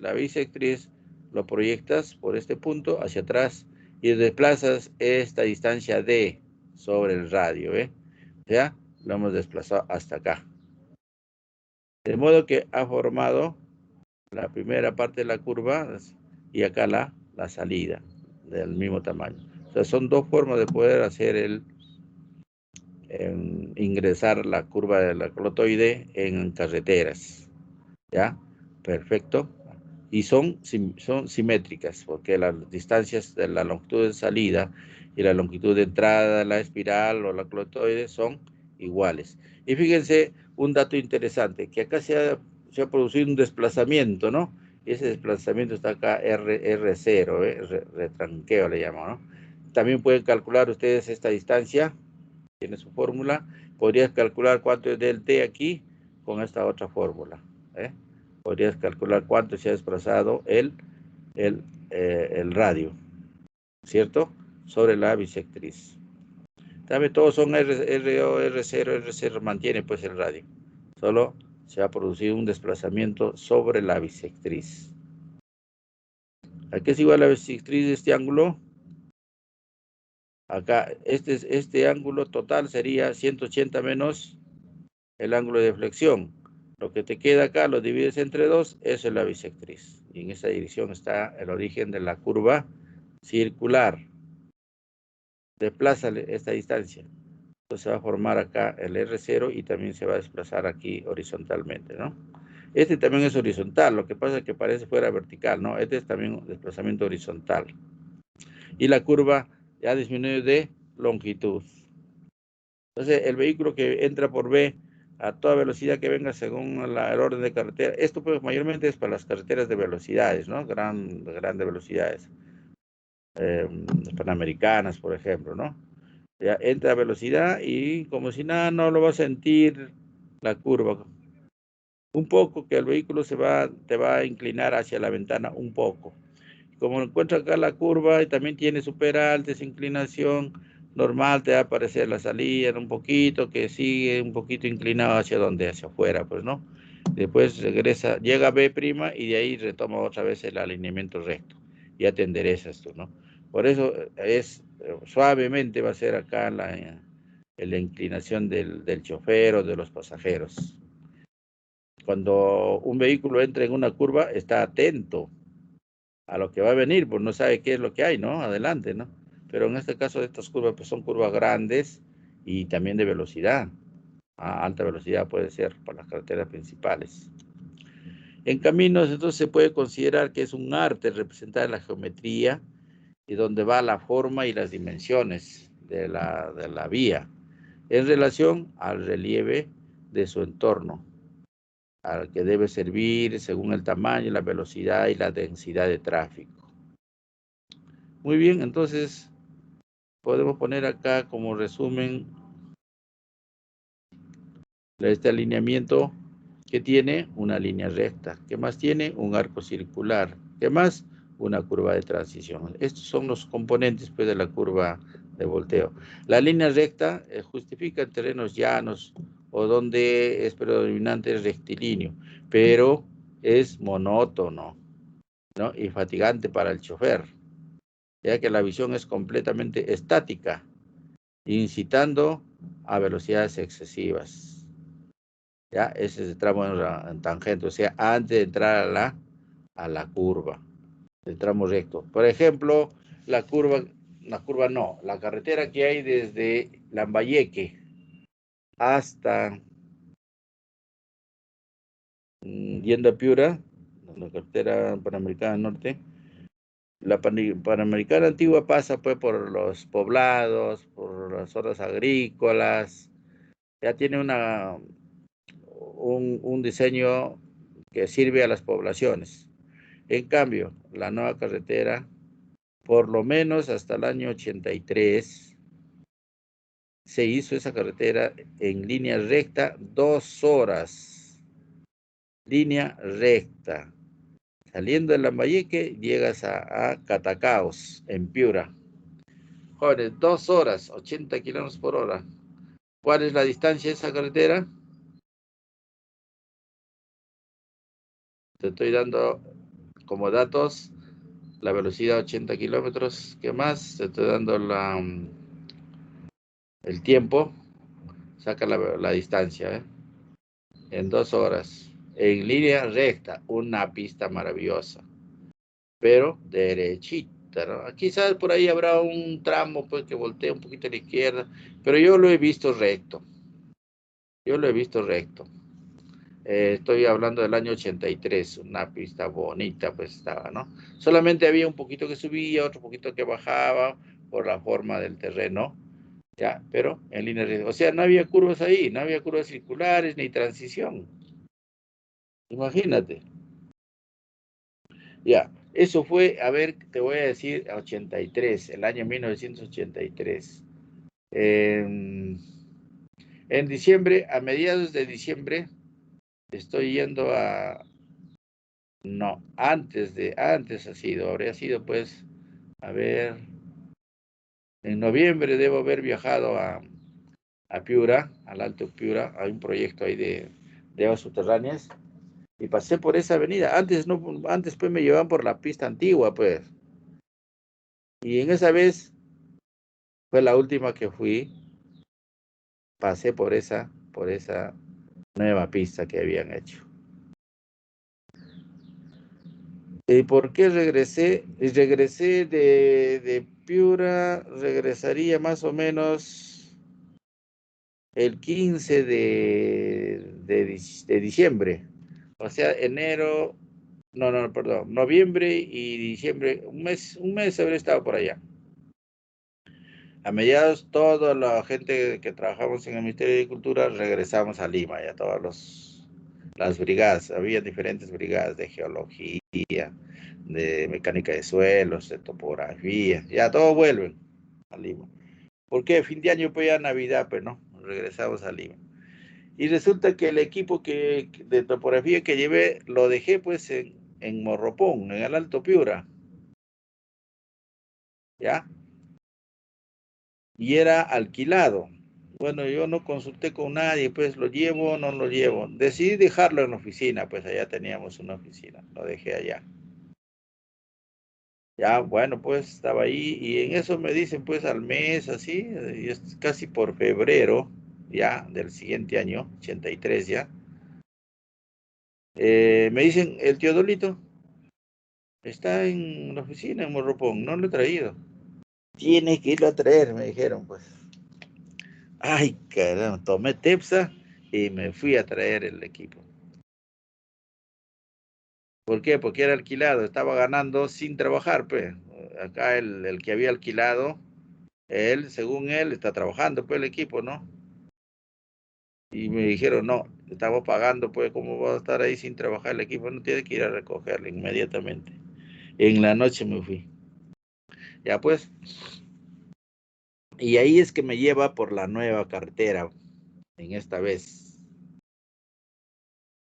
lo proyectas por este punto hacia atrás y desplazas esta distancia D sobre el radio, ¿eh? Ya lo hemos desplazado hasta acá. De modo que ha formado la primera parte de la curva y acá la salida del mismo tamaño. O sea, son dos formas de poder hacer ingresar la curva de la clotoide en carreteras. ¿Ya? Perfecto. Y son simétricas, porque las distancias de la longitud de salida y la longitud de entrada de la espiral o la clotoide son iguales. Y fíjense un dato interesante, que acá se ha producido un desplazamiento, ¿no? Y ese desplazamiento está acá R0, retranqueo le llaman, ¿no? También pueden calcular ustedes esta distancia, tiene su fórmula. Podrías calcular cuánto es del T aquí con esta otra fórmula, ¿eh? Podrías calcular cuánto se ha desplazado el radio, ¿cierto? Sobre la bisectriz. También todos son RO, R0 mantiene pues el radio. Solo se ha producido un desplazamiento sobre la bisectriz. ¿A qué es igual la bisectriz de este ángulo? Acá, este ángulo total sería 180 menos el ángulo de deflexión. Lo que te queda acá lo divides entre 2, eso es la bisectriz. Y en esa dirección está el origen de la curva circular. Desplázale esta distancia. Entonces se va a formar acá el R0 y también se va a desplazar aquí horizontalmente, ¿no? Este también es horizontal, lo que pasa es que parece fuera vertical, ¿no? Este es también un desplazamiento horizontal. Y la curva ya disminuye de longitud. Entonces el vehículo que entra por B a toda velocidad que venga según el orden de carretera. Esto pues mayormente es para las carreteras de velocidades, ¿no? Grandes velocidades. Panamericanas, por ejemplo, ¿no? Ya entra a velocidad y como si nada no lo va a sentir la curva. Un poco que el vehículo te va a inclinar hacia la ventana un poco. Como encuentra acá la curva y también tiene super alta esa inclinación normal, te va a aparecer la salida un poquito, que sigue un poquito inclinado hacia donde, hacia afuera, pues, ¿no? Después regresa, llega a B' y de ahí retoma otra vez el alineamiento recto. Ya te enderezas tú, ¿no? Por eso suavemente va a ser acá la inclinación del chofer o de los pasajeros. Cuando un vehículo entra en una curva, está atento a lo que va a venir, pues no sabe qué es lo que hay, ¿no? Adelante, ¿no? Pero en este caso estas curvas pues son curvas grandes y también de velocidad. A alta velocidad puede ser por las carreteras principales. En caminos entonces se puede considerar que es un arte representar la geometría y donde va la forma y las dimensiones de la vía en relación al relieve de su entorno, al que debe servir según el tamaño, la velocidad y la densidad de tráfico. Muy bien, entonces podemos poner acá como resumen este alineamiento que tiene una línea recta. ¿Qué más tiene? Un arco circular. ¿Qué más? Una curva de transición. Estos son los componentes pues, de la curva de volteo. La línea recta justifica en terrenos llanos o donde es predominante el rectilíneo, pero es monótono. ¿no? Y fatigante para el chofer, ya que la visión es completamente estática, incitando a velocidades excesivas. ¿Ya? Ese es el tramo en tangente, o sea, antes de entrar a la curva, el tramo recto. Por ejemplo, la carretera que hay desde Lambayeque hasta yendo a Piura, la carretera Panamericana Norte. La Panamericana Antigua pasa pues por los poblados, por las zonas agrícolas, ya tiene un diseño que sirve a las poblaciones. En cambio, la nueva carretera, por lo menos hasta el año 83, se hizo esa carretera en línea recta 2 horas. Línea recta. Saliendo de Lambayeque, llegas a Catacaos, en Piura. Jóvenes, 2 horas, 80 kilómetros por hora. ¿Cuál es la distancia de esa carretera? Te estoy dando como datos la velocidad 80 kilómetros. ¿Qué más? Te estoy dando el tiempo. Saca la distancia, ¿eh? En 2 horas. En línea recta, una pista maravillosa. Pero derechita, ¿no? Quizás por ahí habrá un tramo pues, que voltea un poquito a la izquierda, pero yo lo he visto recto. Yo lo he visto recto. Estoy hablando del año 83, una pista bonita pues estaba, ¿no? Solamente había un poquito que subía, otro poquito que bajaba por la forma del terreno, ya, pero en línea recta. O sea, no había curvas ahí, no había curvas circulares ni transición. Imagínate. Ya, eso fue, a ver, te voy a decir, 83, el año 1983. En diciembre, a mediados de diciembre, estoy yendo no, antes habría sido pues, a ver, en noviembre debo haber viajado a Piura, al Alto Piura, hay un proyecto ahí de aguas subterráneas, y pasé por esa avenida. Antes pues me llevaban por la pista antigua, pues, y en esa vez fue la última que fui, pasé por esa nueva pista que habían hecho. ¿Y por qué regresé? Regresé de Piura, regresaría más o menos el 15 de diciembre. O sea, enero, no, perdón, noviembre y diciembre, un mes habré estado por allá. A mediados, toda la gente que trabajamos en el Ministerio de Agricultura regresamos a Lima, ya las brigadas, había diferentes brigadas de geología, de mecánica de suelos, de topografía, ya todos vuelven a Lima. ¿Por qué? Fin de año, pues ya Navidad, pues no, regresamos a Lima. Y resulta que el equipo de topografía que llevé, lo dejé pues en Morropón, en el Alto Piura, ¿ya? Y era alquilado. Bueno, yo no consulté con nadie, pues lo llevo o no lo llevo. Decidí dejarlo en la oficina, pues allá teníamos una oficina, lo dejé allá. Ya, bueno, pues estaba ahí y en eso me dicen pues al mes, así, y es casi por febrero, ya, del siguiente año, 83 ya. Me dicen, el tío Dolito está en la oficina en Morropón, no lo he traído. Tiene que irlo a traer, me dijeron, pues. Ay, caramba, tomé Tepsa y me fui a traer el equipo. ¿Por qué? Porque era alquilado, estaba ganando sin trabajar, pues. Acá el que había alquilado, él, según él, está trabajando, pues, el equipo, ¿no? Y me dijeron, no, estamos pagando, pues, ¿cómo va a estar ahí sin trabajar el equipo? No tiene que ir a recogerlo inmediatamente. En la noche me fui. Ya, pues. Y ahí es que me lleva por la nueva carretera, en esta vez.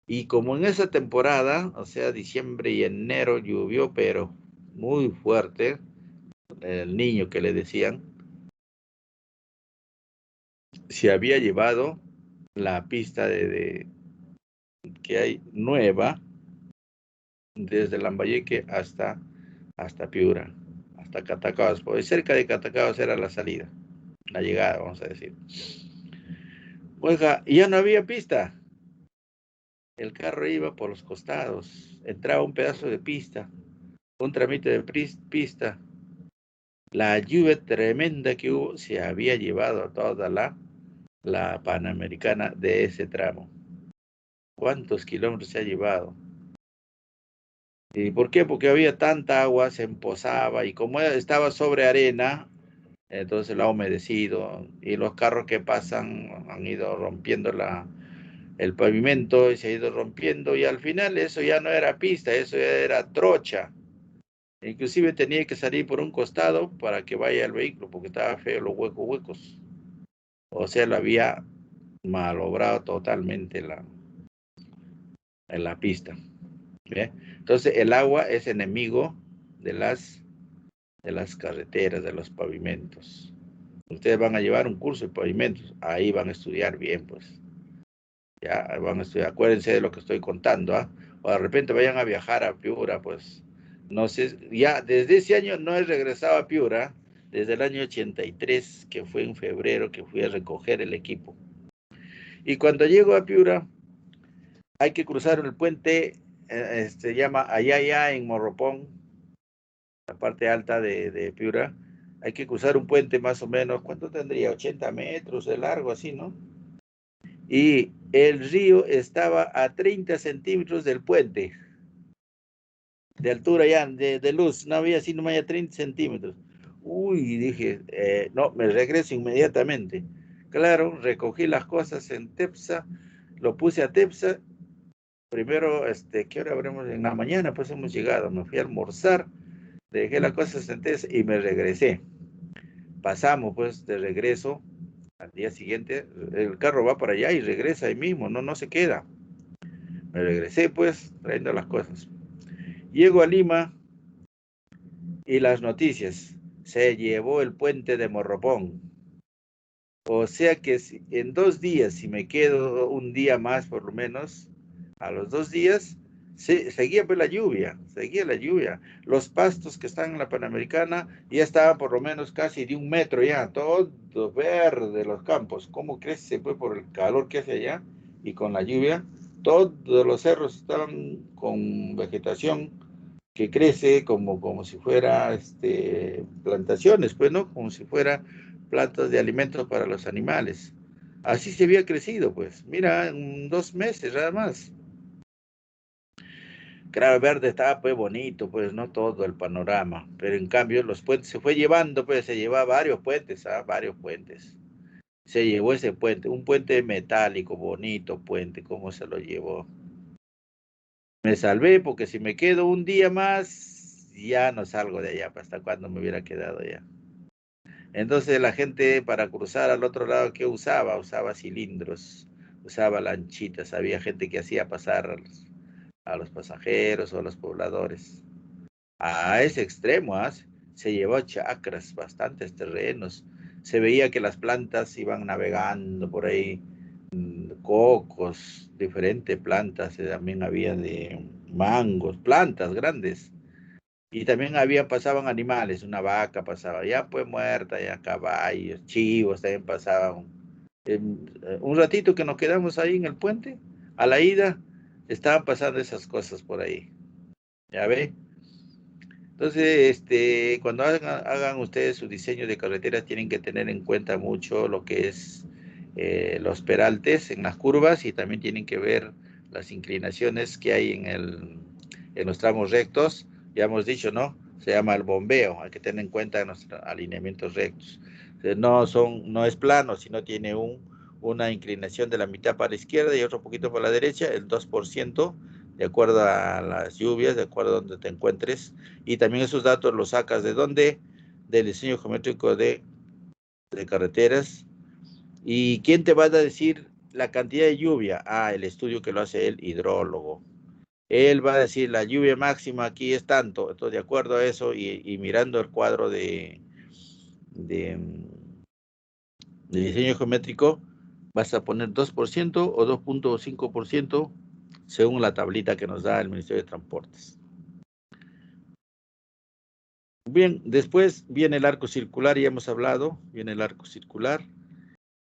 Y como en esa temporada, o sea, diciembre y enero, llovió, pero muy fuerte, el niño que le decían, se había llevado la pista que hay nueva, desde Lambayeque hasta Piura, hasta Catacaos, pues cerca de Catacaos era la salida, la llegada, vamos a decir. Oiga, ya no había pista. El carro iba por los costados, entraba un pedazo de pista, un tramito de pista. La lluvia tremenda que hubo se había llevado a toda la Panamericana de ese tramo. ¿Cuántos kilómetros se ha llevado? ¿Y por qué? Porque había tanta agua, se empozaba y como estaba sobre arena, entonces la ha humedecido y los carros que pasan han ido rompiendo el pavimento y se ha ido rompiendo y al final eso ya no era pista, eso ya era trocha. Inclusive tenía que salir por un costado para que vaya el vehículo porque estaba feo los huecos. O sea, lo había malogrado totalmente en la pista. ¿Ve? Entonces el agua es enemigo de las carreteras, de los pavimentos. Ustedes van a llevar un curso de pavimentos, ahí van a estudiar bien, pues. Ya van a estudiar, acuérdense de lo que estoy contando, ¿ah? O de repente vayan a viajar a Piura, pues. No sé, ya desde ese año no he regresado a Piura, desde el año 83, que fue en febrero, que fui a recoger el equipo. Y cuando llego a Piura, hay que cruzar el puente, se llama Ayaya en Morropón, la parte alta de Piura. Hay que cruzar un puente más o menos, ¿cuánto tendría? 80 metros de largo, así, ¿no? Y el río estaba a 30 centímetros del puente, de altura ya, de luz, no había así nomás ya 30 centímetros. Uy, dije, no, me regreso inmediatamente. Claro, recogí las cosas en Tepsa, lo puse a Tepsa. Primero, ¿qué hora habremos? En la mañana, pues hemos llegado, me fui a almorzar, dejé las cosas en Tepsa y me regresé. Pasamos, pues, de regreso, al día siguiente, el carro va para allá y regresa ahí mismo, no se queda. Me regresé, pues, trayendo las cosas. Llego a Lima y las noticias. Se llevó el puente de Morropón. O sea que en 2 días, si me quedo un día más por lo menos, a los 2 días, seguía pues seguía la lluvia. Los pastos que están en la Panamericana ya estaban por lo menos casi de 1 metro ya, todo verde los campos. ¿Cómo crece pues por el calor que hace allá y con la lluvia? Todos los cerros estaban con vegetación que crece como si fuera plantaciones, pues, ¿no? Como si fuera plantas de alimentos para los animales. Así se había crecido, pues. Mira, en 2 meses nada más. Claro, verde estaba pues bonito, pues, no todo el panorama. Pero en cambio los puentes se fue llevando, pues, se llevaba varios puentes, ¿ah? Varios puentes. Se llevó ese puente, un puente metálico, bonito puente, ¿cómo se lo llevó? Me salvé porque si me quedo un día más, ya no salgo de allá, hasta cuando me hubiera quedado allá. Entonces la gente para cruzar al otro lado, ¿qué usaba? Usaba cilindros, usaba lanchitas, había gente que hacía pasar a los pasajeros o a los pobladores. A ese extremo, ¿ah? Se llevó chacras, bastantes terrenos. Se veía que las plantas iban navegando por ahí, cocos, diferentes plantas, también había de mangos, plantas grandes. Y también pasaban animales, una vaca pasaba, ya pues muerta, ya caballos, chivos también pasaban. Un ratito que nos quedamos ahí en el puente, a la ida, estaban pasando esas cosas por ahí. ¿Ya ve? Entonces, cuando hagan ustedes su diseño de carreteras, tienen que tener en cuenta mucho lo que es los peraltes en las curvas y también tienen que ver las inclinaciones que hay en los tramos rectos. Ya hemos dicho, ¿no? Se llama el bombeo, hay que tener en cuenta nuestros alineamientos rectos. No es plano, sino tiene una inclinación de la mitad para la izquierda y otro poquito para la derecha, el 2%, de acuerdo a las lluvias, de acuerdo a donde te encuentres. Y también esos datos los sacas ¿de dónde? Del diseño geométrico de carreteras. ¿Y quién te va a decir la cantidad de lluvia? Ah, el estudio que lo hace el hidrólogo. Él va a decir la lluvia máxima aquí es tanto. Entonces, de acuerdo a eso y mirando el cuadro de diseño geométrico, vas a poner 2% o 2.5% según la tablita que nos da el Ministerio de Transportes. Bien, después viene el arco circular, ya hemos hablado, viene el arco circular.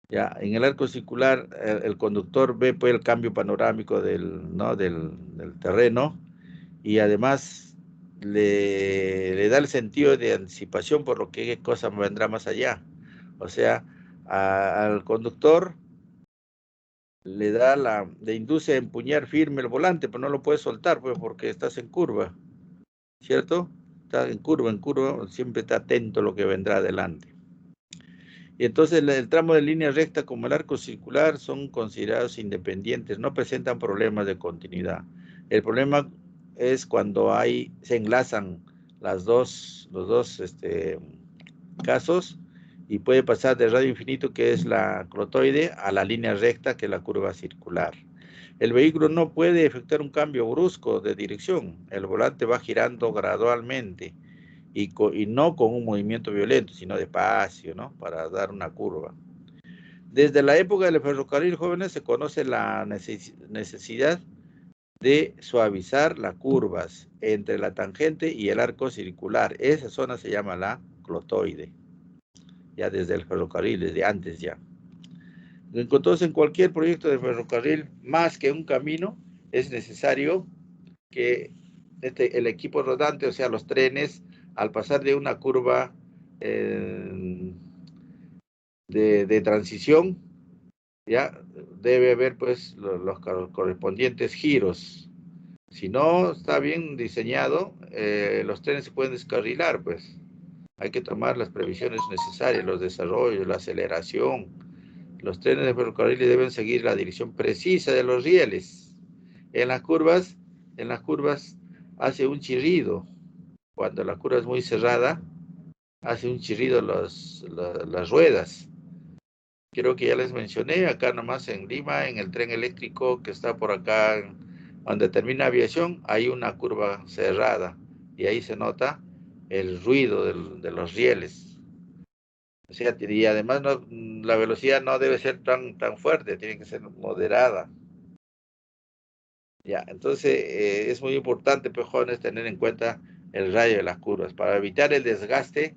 Ya, en el arco circular, el conductor ve pues, el cambio panorámico del terreno y además le da el sentido de anticipación por lo que qué cosa vendrá más allá. O sea, al conductor le induce a empuñar firme el volante, pero no lo puedes soltar pues, porque estás en curva, ¿cierto? Está en curva, siempre está atento a lo que vendrá adelante. Y entonces el tramo de línea recta como el arco circular son considerados independientes, no presentan problemas de continuidad. El problema es cuando se enlazan los dos casos y puede pasar del radio infinito, que es la clotoide, a la línea recta, que es la curva circular. El vehículo no puede efectuar un cambio brusco de dirección. El volante va girando gradualmente y no con un movimiento violento, sino despacio, ¿no? Para dar una curva. Desde la época del ferrocarril, jóvenes, se conoce la necesidad de suavizar las curvas entre la tangente y el arco circular. Esa zona se llama la clotoide, ya desde el ferrocarril, desde antes ya. Entonces, en cualquier proyecto de ferrocarril, más que un camino, es necesario que el equipo rodante, o sea, los trenes, al pasar de una curva de transición, ya debe haber pues los correspondientes giros. Si no está bien diseñado, los trenes se pueden descarrilar, pues. Hay que tomar las previsiones necesarias, los desarrollos, la aceleración. Los trenes de ferrocarril deben seguir la dirección precisa de los rieles. En las curvas hace un chirrido. Cuando la curva es muy cerrada, hace un chirrido las ruedas. Creo que ya les mencioné, acá nomás en Lima, en el tren eléctrico que está por acá, donde termina aviación, hay una curva cerrada y ahí se nota el ruido de los rieles. O sea, y además la velocidad no debe ser tan fuerte, tiene que ser moderada. Ya, entonces es muy importante, pues, jóvenes, tener en cuenta el radio de las curvas para evitar el desgaste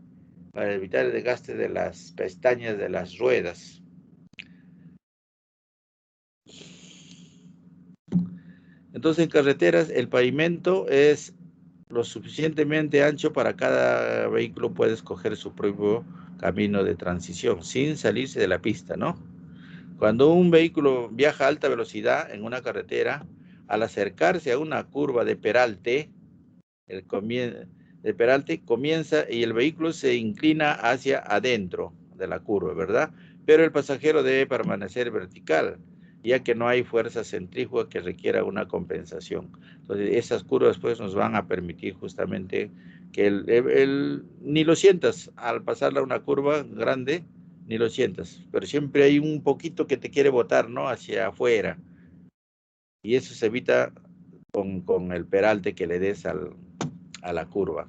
de las pestañas de las ruedas. Entonces, en carreteras, el pavimento es lo suficientemente ancho para cada vehículo puede escoger su propio camino de transición, sin salirse de la pista, ¿no? Cuando un vehículo viaja a alta velocidad en una carretera, al acercarse a una curva de peralte, el peralte comienza y el vehículo se inclina hacia adentro de la curva, ¿verdad? Pero el pasajero debe permanecer vertical, ya que no hay fuerza centrífuga que requiera una compensación. Entonces, esas curvas pues nos van a permitir justamente que ni lo sientas al pasarla una curva grande, ni lo sientas, pero siempre hay un poquito que te quiere botar, ¿no? Hacia afuera. Y eso se evita con el peralte que le des a la curva.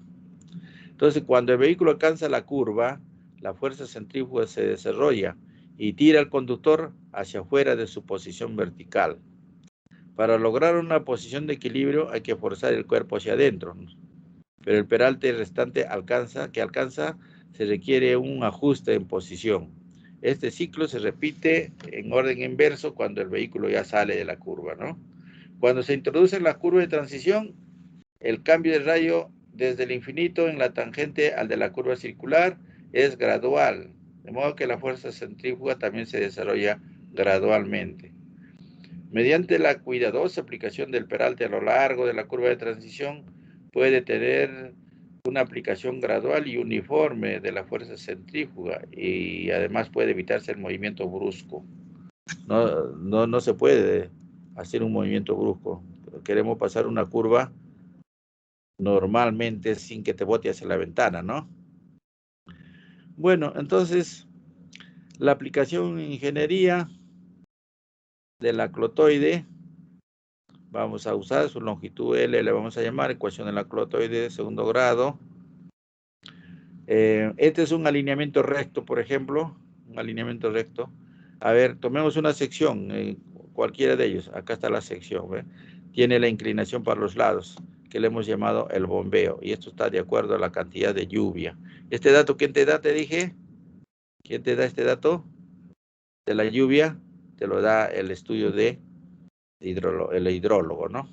Entonces, cuando el vehículo alcanza la curva, la fuerza centrífuga se desarrolla y tira al conductor hacia afuera de su posición vertical. Para lograr una posición de equilibrio hay que forzar el cuerpo hacia adentro, pero el peralte restante se requiere un ajuste en posición. Este ciclo se repite en orden inverso cuando el vehículo ya sale de la curva, ¿no? Cuando se introduce en la curva de transición, el cambio de rayo desde el infinito en la tangente al de la curva circular es gradual, de modo que la fuerza centrífuga también se desarrolla gradualmente. Mediante la cuidadosa aplicación del peralte a lo largo de la curva de transición, puede tener una aplicación gradual y uniforme de la fuerza centrífuga y además puede evitarse el movimiento brusco. No se puede hacer un movimiento brusco. Queremos pasar una curva normalmente sin que te bote hacia la ventana, ¿no? Bueno, entonces, la aplicación en ingeniería de la clotoide, vamos a usar su longitud L, le vamos a llamar ecuación de la clotoide de segundo grado. Este es un alineamiento recto, por ejemplo, un alineamiento recto. A ver, tomemos una sección, cualquiera de ellos. Acá está la sección, ¿ve? Tiene la inclinación para los lados. que le hemos llamado el bombeo. Y esto está de acuerdo a la cantidad de lluvia. Este dato, ¿quién te da? Te dije. ¿Quién te da este dato? De la lluvia, te lo da el estudio de el hidrólogo, ¿no?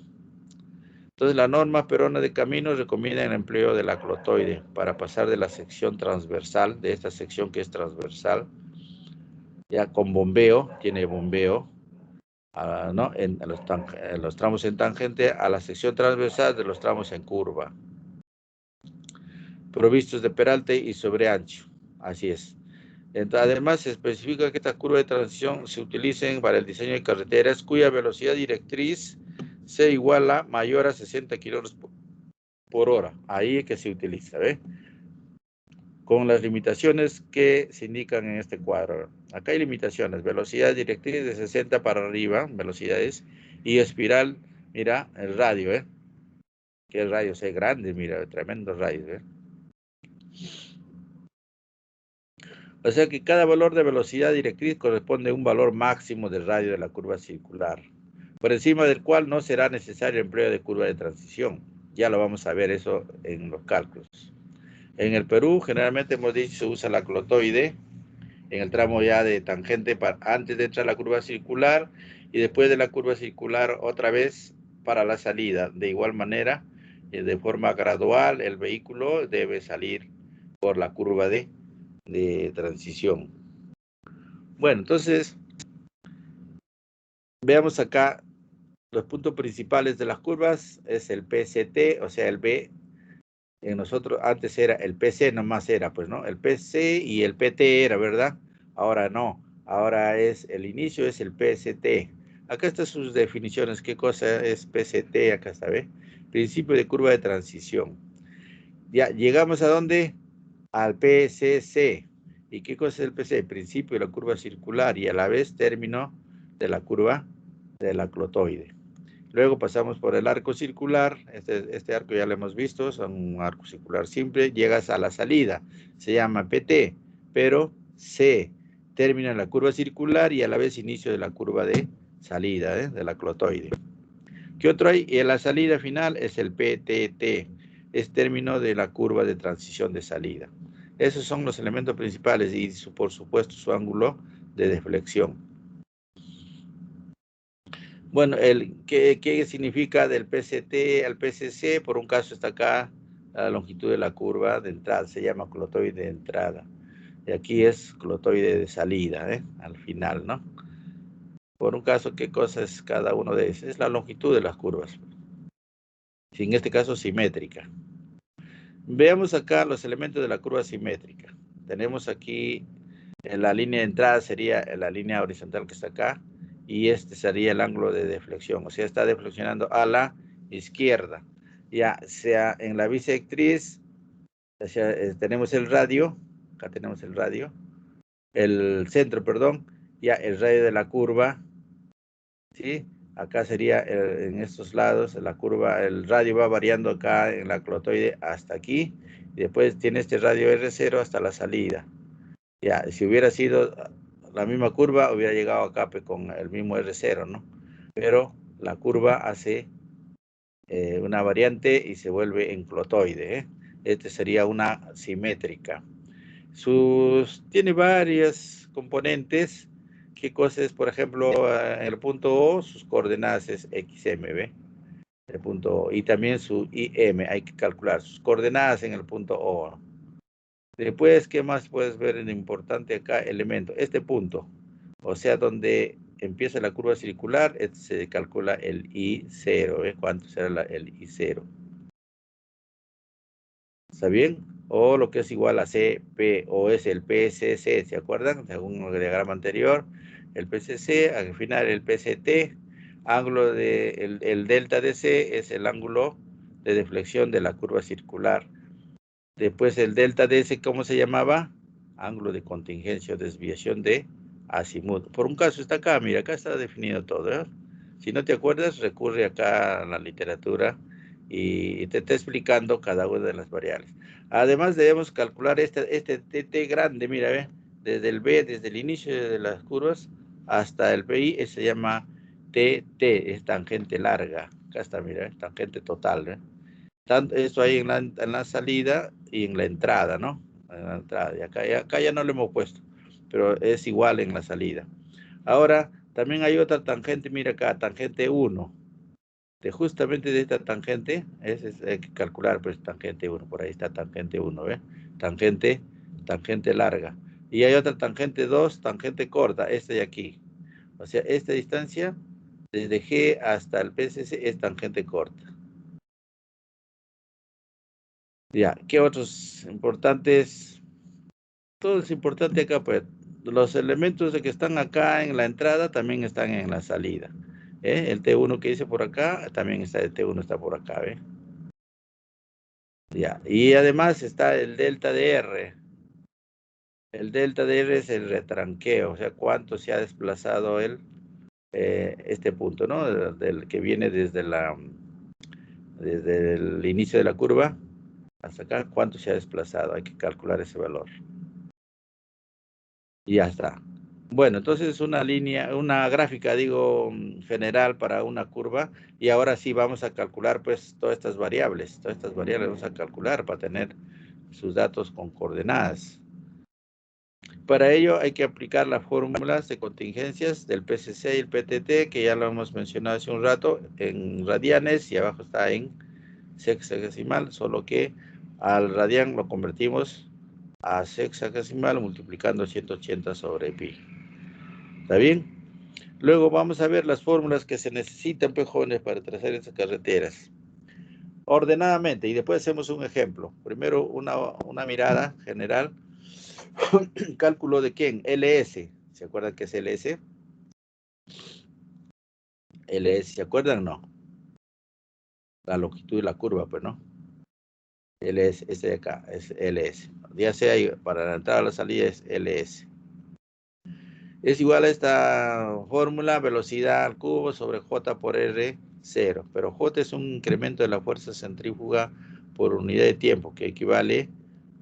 Entonces, la norma peruana de caminos recomienda el empleo del aclotoide para pasar de la sección transversal, de esta sección que es transversal, ya con bombeo, tiene bombeo, ¿no? En los tramos en tangente a la sección transversal de los tramos en curva, provistos de peralte y sobreancho. Así es. Entonces, además, se especifica que esta curva de transición se utilicen para el diseño de carreteras cuya velocidad directriz sea igual a mayor a 60 kilómetros por hora. Ahí es que se utiliza, ¿ve? Con las limitaciones que se indican en este cuadro. Acá hay limitaciones, velocidad directriz de 60 para arriba, velocidades, y espiral, mira, el radio, ¿eh? Que el radio sea grande, mira, tremendo radio, ¿eh? O sea que cada valor de velocidad directriz corresponde a un valor máximo del radio de la curva circular, por encima del cual no será necesario el empleo de curva de transición. Ya lo vamos a ver eso en los cálculos. En el Perú, generalmente hemos dicho, se usa la clotoide en el tramo ya de tangente antes de entrar a la curva circular y después de la curva circular otra vez para la salida. De igual manera, de forma gradual, el vehículo debe salir por la curva de transición. Bueno, entonces, veamos acá los puntos principales de las curvas. Es el PCT, o sea, el B. En nosotros antes era el PC, nomás era, pues, ¿no? El PC y el PT era, ¿verdad? Ahora no. Ahora es el inicio, es el PCT. Acá están sus definiciones. ¿Qué cosa es PCT? Acá está, ¿ve? Principio de curva de transición. Ya, ¿llegamos a dónde? Al PCC. ¿Y qué cosa es el PC? Principio de la curva circular y a la vez término de la curva de la clotoide. Luego pasamos por el arco circular. Este arco ya lo hemos visto, es un arco circular simple. Llegas a la salida, se llama PT, pero C, termina en la curva circular y a la vez inicio de la curva de salida, de la clotoide. ¿Qué otro hay? Y la salida final es el PTT, es término de la curva de transición de salida. Esos son los elementos principales y, por supuesto, su ángulo de deflexión. Bueno, ¿qué significa del PCT al PCC? Por un caso está acá la longitud de la curva de entrada, se llama clotoide de entrada. Y aquí es clotoide de salida, al final, ¿no? Por un caso, ¿qué cosa es cada uno de esos? Es la longitud de las curvas. En este caso, simétrica. Veamos acá los elementos de la curva simétrica. Tenemos aquí la línea de entrada, sería la línea horizontal que está acá, y este sería el ángulo de deflexión, o sea, está deflexionando a la izquierda. Ya sea en la bisectriz, o sea, tenemos el radio, acá tenemos el radio, el centro, perdón, ya el radio de la curva, ¿sí? Acá sería en estos lados, la curva, el radio va variando acá en la clotoide hasta aquí, y después tiene este radio R0 hasta la salida. Ya, si hubiera sido la misma curva, hubiera llegado acá con el mismo R0, ¿no? Pero la curva hace una variante y se vuelve en clotoide, ¿eh? Este sería una simétrica. Tiene varias componentes. ¿Qué cosa es? Por ejemplo, en el punto O, sus coordenadas es XM, ¿ve? El punto O. Y también su IM, hay que calcular sus coordenadas en el punto O. Después, ¿qué más puedes ver en importante acá? Elemento, este punto, o sea, donde empieza la curva circular, se calcula el I0, ¿ves? ¿Cuánto será el I0? ¿Está bien? O lo que es igual a CP, o es el PCC, ¿se acuerdan? Según el diagrama anterior, el PCC, al final el PCT, ángulo el delta de C es el ángulo de deflexión de la curva circular. Después el delta de S, ¿cómo se llamaba? Ángulo de contingencia o desviación de azimut. Por un caso está acá, mira, acá está definido todo, ¿eh? Si no te acuerdas, recurre acá a la literatura y te está explicando cada una de las variables. Además debemos calcular este TT grande, mira, ¿ve? Desde el B, desde el inicio de las curvas hasta el PI, se llama TT, es tangente larga. Acá está, mira, tangente total, ¿eh? Tanto esto ahí en la salida y en la entrada, ¿no? En la entrada. Y acá ya no lo hemos puesto, pero es igual en la salida. Ahora, también hay otra tangente, mira acá, tangente 1. Justamente de esta tangente, hay que calcular, pues, tangente 1, por ahí está tangente 1, ¿ves? Tangente larga. Y hay otra tangente 2, tangente corta, esta de aquí. O sea, esta distancia, desde G hasta el PCC, es tangente corta. Ya, ¿qué otros importantes? Todo es importante acá, pues. Los elementos de que están acá en la entrada también están en la salida. El T1 que dice por acá, también está el T1 está por acá, ¿ve? Ya, y además está el delta de R. El delta de R es el retranqueo, o sea, cuánto se ha desplazado este punto, ¿no? Del que viene desde el inicio de la curva hasta acá, cuánto se ha desplazado. Hay que calcular ese valor. Y ya está. Bueno, entonces una gráfica, digo, general para una curva. Y ahora sí vamos a calcular, pues, todas estas variables. Todas estas variables vamos a calcular para tener sus datos con coordenadas. Para ello hay que aplicar las fórmulas de contingencias del PCC y el PTT, que ya lo hemos mencionado hace un rato, en radianes, y abajo está en sexagesimal, solo que al radián lo convertimos a sexagesimal multiplicando 180 sobre pi. ¿Está bien? Luego vamos a ver las fórmulas que se necesitan, pues, jóvenes, para trazar estas carreteras ordenadamente, y después hacemos un ejemplo. Primero una mirada general. Cálculo de quién, LS. ¿Se acuerdan qué es LS? LS, ¿se acuerdan? No. La longitud de la curva, pues, ¿no? LS, este de acá, es LS. Ya sea para la entrada o la salida es LS. Es igual a esta fórmula, velocidad al cubo sobre J por R, 0. Pero J es un incremento de la fuerza centrífuga por unidad de tiempo, que equivale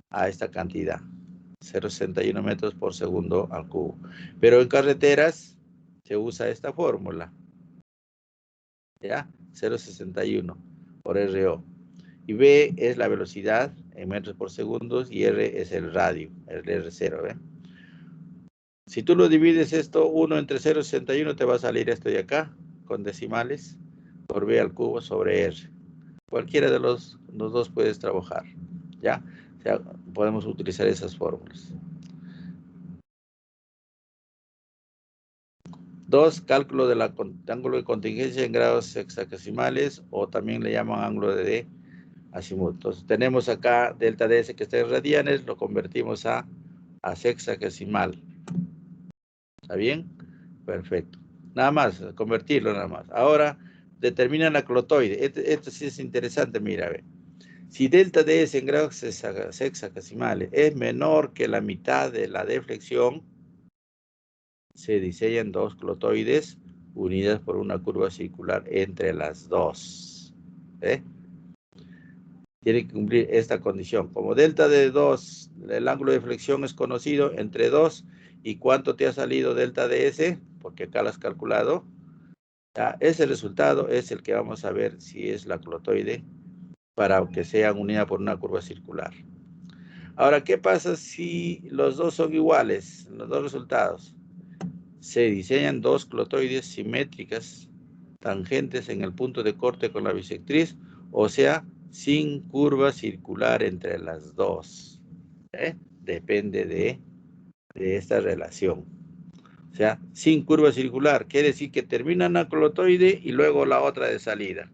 a esta cantidad. 0,61 metros por segundo al cubo. Pero en carreteras se usa esta fórmula. ¿Ya? 0,61 por RO. Y V es la velocidad en metros por segundo y R es el radio, el R0, ¿eh? Si tú lo divides esto, 1 entre 0,61 te va a salir esto de acá, con decimales, por V al cubo sobre R. Cualquiera de los dos puedes trabajar, ¿ya? O sea, podemos utilizar esas fórmulas. 2, cálculo del ángulo de contingencia en grados sexagesimales, o también le llaman ángulo de azimut. Entonces tenemos acá delta DS que está en radianes, lo convertimos a sexagesimal. ¿Está bien? Perfecto. Nada más, convertirlo nada más. Ahora, determina la clotoide. Esto sí es interesante, mira, ve. Si delta DS en grados sexagesimales es menor que la mitad de la deflexión, se diseñan dos clotoides unidas por una curva circular entre las dos. Tiene que cumplir esta condición. Como delta de 2, el ángulo de flexión es conocido entre 2 y cuánto te ha salido delta de S, porque acá lo has calculado. ¿Ya? Ese resultado es el que vamos a ver si es la clotoide para que sean unidas por una curva circular. Ahora, ¿qué pasa si los dos son iguales, los dos resultados? Se diseñan dos clotoides simétricas tangentes en el punto de corte con la bisectriz, o sea, sin curva circular entre las dos. Depende de esta relación. O sea, sin curva circular, quiere decir que termina una clotoide y luego la otra de salida.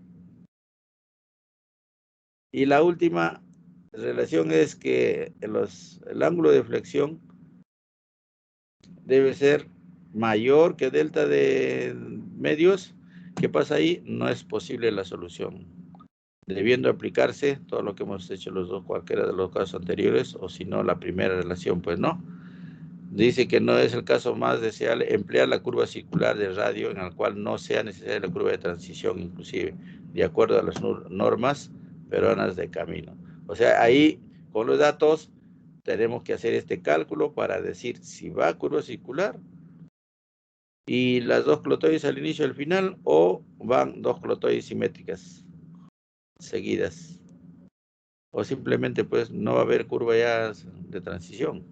Y la última relación es que el ángulo de flexión debe ser mayor que delta de medios. ¿Qué pasa ahí? No es posible la solución, debiendo aplicarse todo lo que hemos hecho los dos, cualquiera de los casos anteriores, o si no, la primera relación, pues no. Dice que no es el caso más deseable emplear la curva circular de radio, en el cual no sea necesaria la curva de transición, inclusive, de acuerdo a las normas peruanas de camino. O sea, ahí, con los datos, tenemos que hacer este cálculo para decir si va a curva circular y las dos clotoides al inicio y al final, o van dos clotoides simétricas seguidas. o simplemente pues no va a haber curva ya de transición.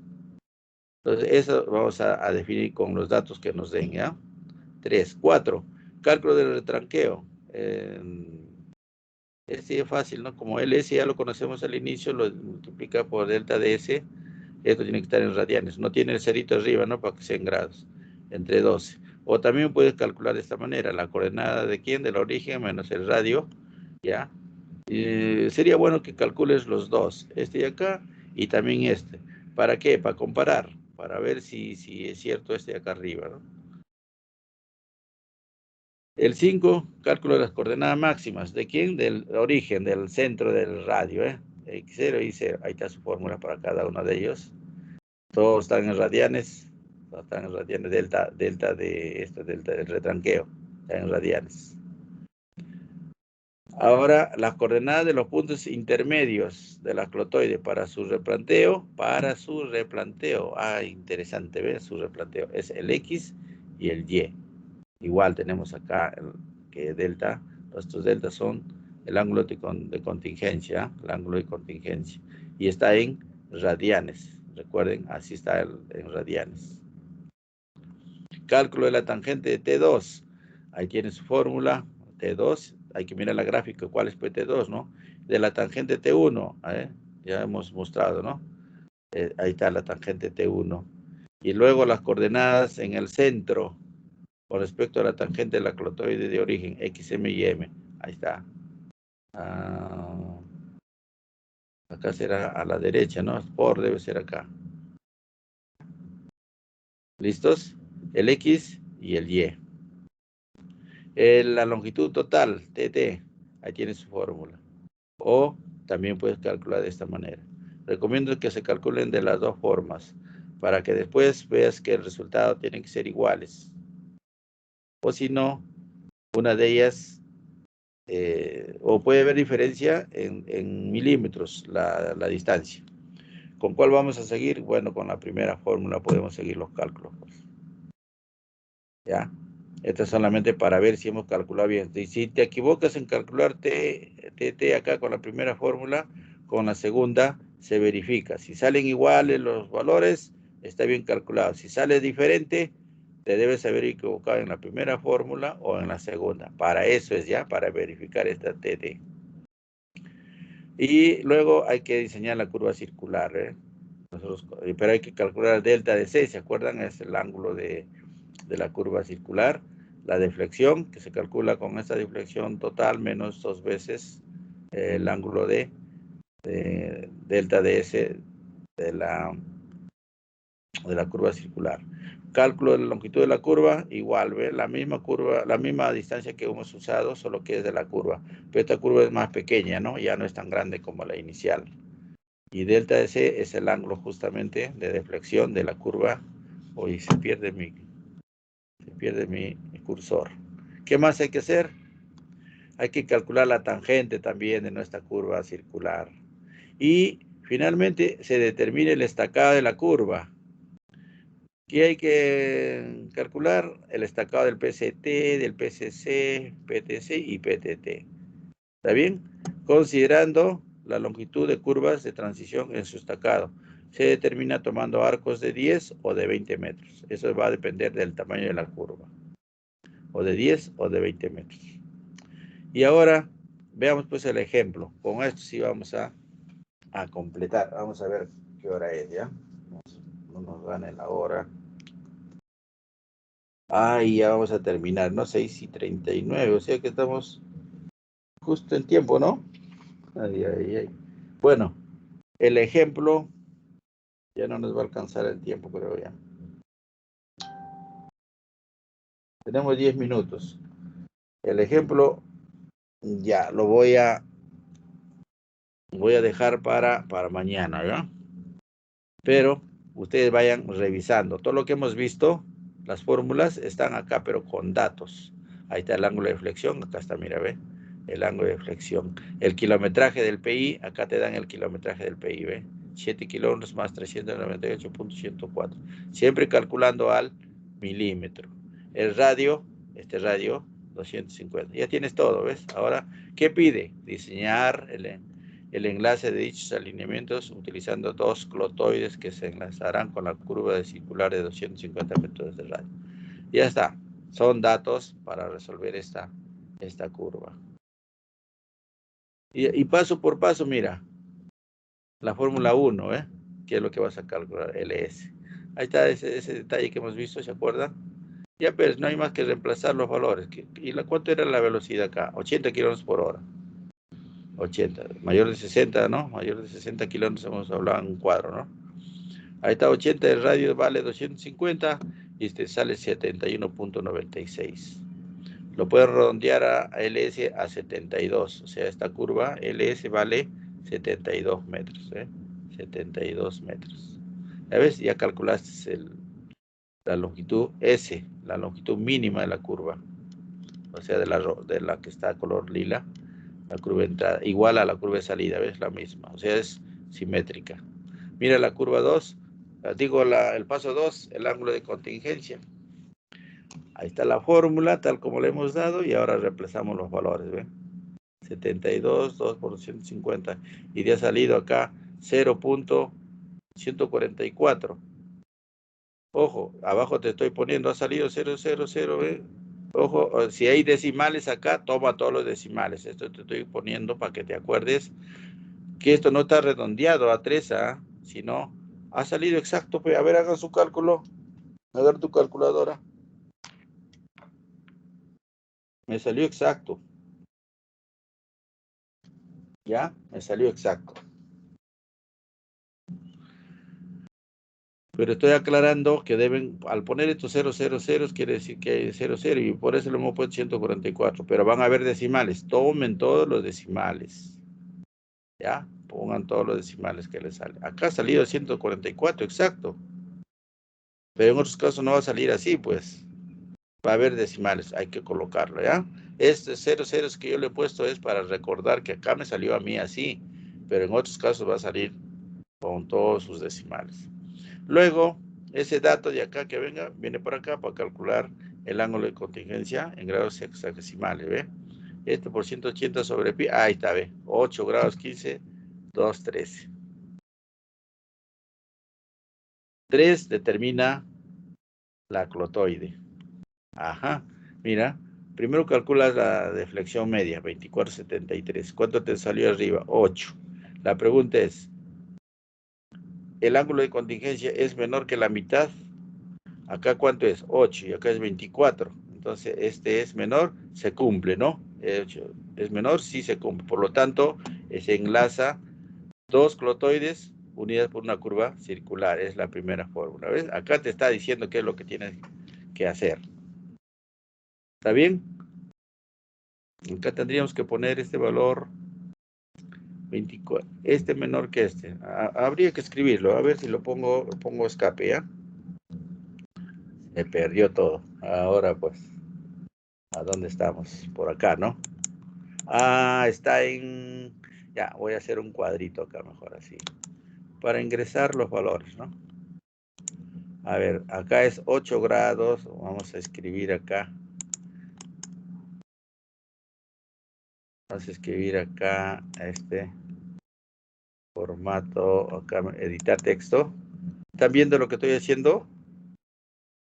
Entonces, eso vamos a definir con los datos que nos den, ¿ya? 3. 4. Cálculo del retranqueo. Este es fácil, ¿no? Como LS ya lo conocemos al inicio, lo multiplica por delta de S. Esto tiene que estar en radianes. No tiene el cerito arriba, ¿no? Para que sea en grados. Entre 12. O también puedes calcular de esta manera. La coordenada de quién, del origen, menos el radio, ¿ya? Sería bueno que calcules los dos, este de acá y también este. ¿Para qué? Para comparar, para ver si es cierto este de acá arriba, ¿no? El 5, cálculo de las coordenadas máximas. ¿De quién? Del origen, del centro del radio, ¿eh? X0 y 0. Ahí está su fórmula para cada uno de ellos. Todos están en radianes. Todos están en radianes. Delta del retranqueo. Están en radianes. Ahora, las coordenadas de los puntos intermedios de la clotoide para su replanteo. Ah, interesante, ¿ves? Su replanteo es el X y el Y. Igual tenemos acá que delta. Estos deltas son el ángulo de contingencia, el ángulo de contingencia. Y está en radianes. Recuerden, así está en radianes. Cálculo de la tangente de T2. Ahí tiene su fórmula, T2. Hay que mirar la gráfica, cuál es T2, ¿no? De la tangente T1, ya hemos mostrado, ¿no? Ahí está la tangente T1. Y luego las coordenadas en el centro, con respecto a la tangente de la clotoide de origen, X, M y M. Ahí está. Acá será a la derecha, ¿no? Por debe ser acá. ¿Listos? El X y el Y. La longitud total, TT, ahí tiene su fórmula. O también puedes calcular de esta manera. Recomiendo que se calculen de las dos formas, para que después veas que el resultado tiene que ser iguales. O si no, una de ellas, o puede haber diferencia en milímetros la distancia. ¿Con cuál vamos a seguir? Bueno, con la primera fórmula podemos seguir los cálculos. Pues. ¿Ya? Esto es solamente para ver si hemos calculado bien. Y si te equivocas en calcular TT acá con la primera fórmula, con la segunda se verifica. Si salen iguales los valores, está bien calculado. Si sale diferente, te debes haber equivocado en la primera fórmula o en la segunda. Para eso es ya, para verificar esta TT. Y luego hay que diseñar la curva circular, pero hay que calcular el delta de C, ¿se acuerdan? Es el ángulo de la curva circular. La deflexión, que se calcula con esta deflexión total menos 2 veces el ángulo de delta de S de la curva circular. Cálculo de la longitud de la curva, igual, ¿ve? La misma curva, la misma distancia que hemos usado, solo que es de la curva. Pero esta curva es más pequeña, ¿no? Ya no es tan grande como la inicial. Y delta de C es el ángulo justamente de deflexión de la curva. Hoy se pierde mi cursor. ¿Qué más hay que hacer? Hay que calcular la tangente también de nuestra curva circular. Y finalmente se determina el estacado de la curva. ¿Qué hay que calcular? El estacado del PCT, del PCC, PTC y PTT. ¿Está bien? Considerando la longitud de curvas de transición en su estacado. Se determina tomando arcos de 10 o de 20 metros. Eso va a depender del tamaño de la curva. O de 10 o de 20 metros. Y ahora veamos pues el ejemplo. Con esto sí vamos a completar. Vamos a ver qué hora es ya. No nos gane la hora. Y ya vamos a terminar, ¿no? 6:39. O sea que estamos justo en tiempo, ¿no? Ay. Bueno, el ejemplo ya no nos va a alcanzar el tiempo, creo ya. Tenemos 10 minutos. El ejemplo ya lo voy a dejar para mañana, ¿ya? Pero ustedes vayan revisando. Todo lo que hemos visto, las fórmulas están acá, pero con datos. Ahí está el ángulo de flexión, acá está, mira, ve, el ángulo de flexión. El kilometraje del PI, acá te dan el kilometraje del PI, ve, 7 kilómetros más 398.104. Siempre calculando al milímetro. El radio, este radio, 250. Ya tienes todo, ¿ves? Ahora, ¿qué pide? Diseñar el enlace de dichos alineamientos utilizando dos clotoides que se enlazarán con la curva de circular de 250 metros de radio. Ya está. Son datos para resolver esta curva. Y paso por paso, mira. La fórmula 1, que es lo que vas a calcular, LS. Ahí está ese detalle que hemos visto, ¿se acuerdan? Ya ves, no hay más que reemplazar los valores. ¿Cuánto era la velocidad acá? 80 kilómetros por hora. 80. Mayor de 60, ¿no? Mayor de 60 kilómetros hemos hablado en un cuadro, ¿no? Ahí está 80, el radio vale 250 y este sale 71.96. Lo pueden redondear a LS a 72. O sea, esta curva LS vale 72 metros, 72 metros. ¿Ya ves? Ya calculaste la longitud S, la longitud mínima de la curva. O sea, de la que está a color lila. La curva de entrada, igual a la curva de salida, ¿ves? La misma, o sea, es simétrica. Mira la curva 2, digo el paso 2, el ángulo de contingencia. Ahí está la fórmula, tal como le hemos dado, y ahora reemplazamos los valores, ¿ven? 72, 2 por 150, y ya ha salido acá 0.144. Ojo, abajo te estoy poniendo, ha salido 000, ¿ves? Ojo, si hay decimales acá, toma todos los decimales. Esto te estoy poniendo para que te acuerdes que esto no está redondeado a 3, sino ha salido exacto. Pues, a ver, hagan su cálculo. A ver tu calculadora. Me salió exacto. ¿Ya? Me salió exacto. Pero estoy aclarando que deben, al poner estos 000, quiere decir que hay 00, y por eso le hemos puesto 144. Pero van a haber decimales. Tomen todos los decimales. ¿Ya? Pongan todos los decimales que les salen. Acá ha salido 144, exacto. Pero en otros casos no va a salir así, pues. Va a haber decimales, hay que colocarlo, ¿ya? Este 00 que yo le he puesto es para recordar que acá me salió a mí así, pero en otros casos va a salir con todos sus decimales. Luego, ese dato de acá que venga, viene por acá para calcular el ángulo de contingencia en grados hexadesimales, ¿ve? Esto por 180 sobre pi, ahí está, ¿ve? 8 grados 15, 2, 13. 3 determina la clotoide. Ajá, mira, primero calculas la deflexión media, 24,73. ¿Cuánto te salió arriba? 8. La pregunta es, ¿el ángulo de contingencia es menor que la mitad? Acá, ¿cuánto es? 8 y acá es 24. Entonces, este es menor, se cumple, ¿no? 8 es menor, sí se cumple. Por lo tanto, se enlaza dos clotoides unidas por una curva circular. Es la primera fórmula, ¿ves? Acá te está diciendo qué es lo que tienes que hacer. ¿Está bien? Acá tendríamos que poner este valor 24, este menor que este. Habría que escribirlo, a ver si lo pongo escape, ¿ya? Me perdió todo. Ahora pues, ¿a dónde estamos? Por acá, ¿no? Está en... Ya, voy a hacer un cuadrito acá mejor así. Para ingresar los valores, ¿no? A ver, acá es 8 grados. Vamos a escribir acá. Vamos a escribir acá este formato, acá editar texto. ¿Están viendo lo que estoy haciendo?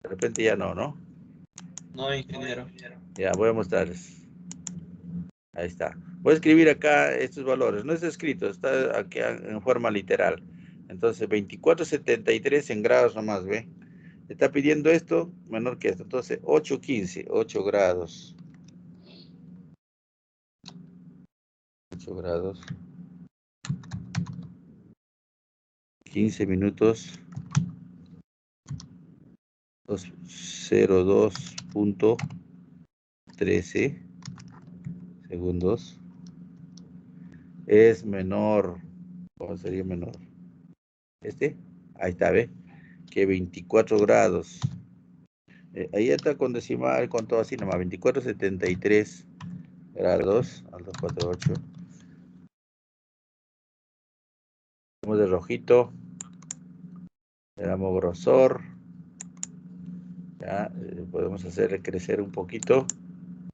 De repente ya no, ¿no? No, ingeniero. Ya, voy a mostrarles. Ahí está. Voy a escribir acá estos valores. No está escrito, está aquí en forma literal. Entonces, 24,73 en grados nomás, ¿ve? Está pidiendo esto menor que esto. Entonces, 8,15, 8 grados. 8 grados. 15 minutos. 02.13 segundos. Es menor. ¿Cómo sería menor? Ahí está, ¿ve? Que 24 grados. Ahí está con decimal, con todo así nomás. 24,73 grados al 248. Tenemos de rojito. Le damos grosor. Ya, podemos hacer crecer un poquito.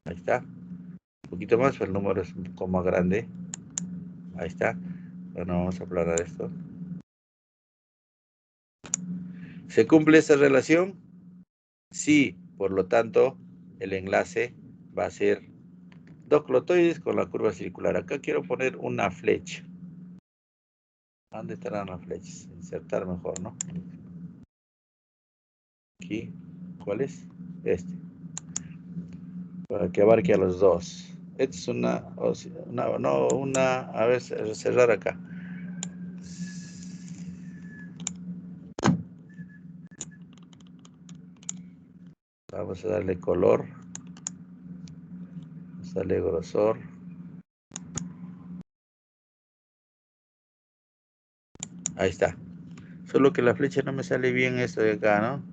Ahí está. Un poquito más, pero el número es un poco más grande. Ahí está. Bueno, vamos a aclarar esto. ¿Se cumple esa relación? Sí, por lo tanto, el enlace va a ser dos clotoides con la curva circular. Acá quiero poner una flecha. ¿Dónde estarán las flechas? Insertar mejor, ¿no? Aquí. ¿Cuál es? Este. Para que abarque a los dos. Esta es a ver, cerrar acá. Vamos a darle color. Vamos a darle grosor. Ahí está. Solo que la flecha no me sale bien esto de acá, ¿no?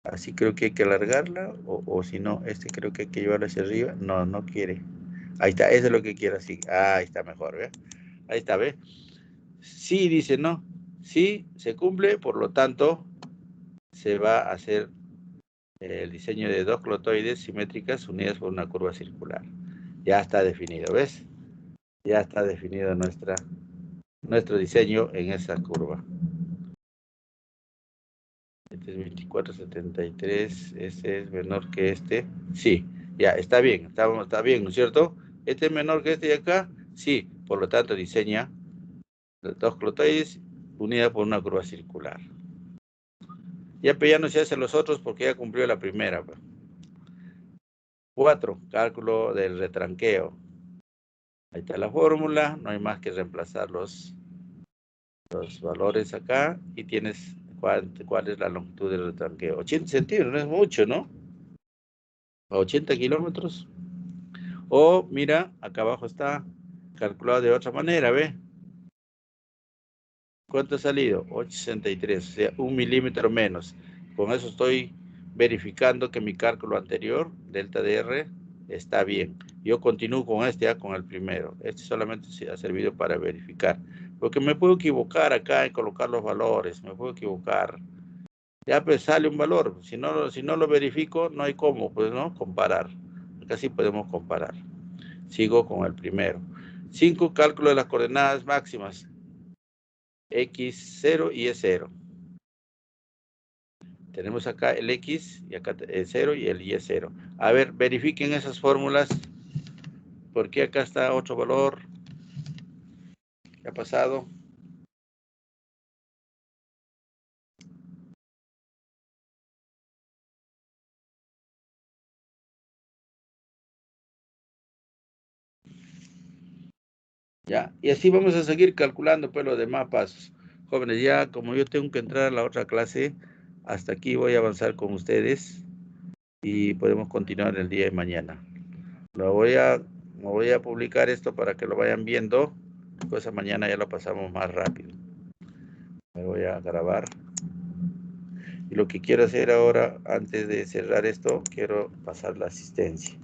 Así creo que hay que alargarla. O si no, creo que hay que llevarla hacia arriba. No, no quiere. Ahí está, eso es lo que quiero así. Ahí está mejor, ¿ve? Ahí está, ¿ve? Sí, dice, ¿no? Sí, se cumple, por lo tanto, se va a hacer el diseño de dos clotoides simétricas unidas por una curva circular. Ya está definido, ¿ves? Ya está definido nuestro diseño en esa curva. Este es 2473, este es menor que este. Sí, ya, está bien, está bien, ¿no es cierto? Este es menor que este de acá, sí, por lo tanto diseña los dos clotoides unidas por una curva circular. Ya, pero ya no se hacen los otros porque ya cumplió la primera. 4, cálculo del retranqueo. Ahí está la fórmula, no hay más que reemplazar los valores acá y tienes cuál es la longitud del retranqueo. 80 centímetros, no es mucho, ¿no? A 80 kilómetros. O mira, acá abajo está calculado de otra manera, ¿ve? ¿Cuánto ha salido? 8,63, o sea, 1 milímetro menos. Con eso estoy verificando que mi cálculo anterior, delta de R, está bien. Yo continúo con con el primero. Este solamente ha servido para verificar. Porque me puedo equivocar acá en colocar los valores, me puedo equivocar. Ya pues sale un valor. Si no lo verifico, no hay cómo, pues, ¿no? Comparar. Acá sí podemos comparar. Sigo con el primero. 5, cálculo de las coordenadas máximas. X0 y E0. Tenemos acá el X y acá el 0 y el Y0. A ver, verifiquen esas fórmulas. Porque acá está otro valor. ¿Qué ha pasado? Ya, y así vamos a seguir calculando pues los demás pasos. Jóvenes, ya como yo tengo que entrar a la otra clase, hasta aquí voy a avanzar con ustedes y podemos continuar el día de mañana. Me voy a publicar esto para que lo vayan viendo, cosa mañana ya lo pasamos más rápido. Me voy a grabar. Y lo que quiero hacer ahora, antes de cerrar esto, quiero pasar la asistencia.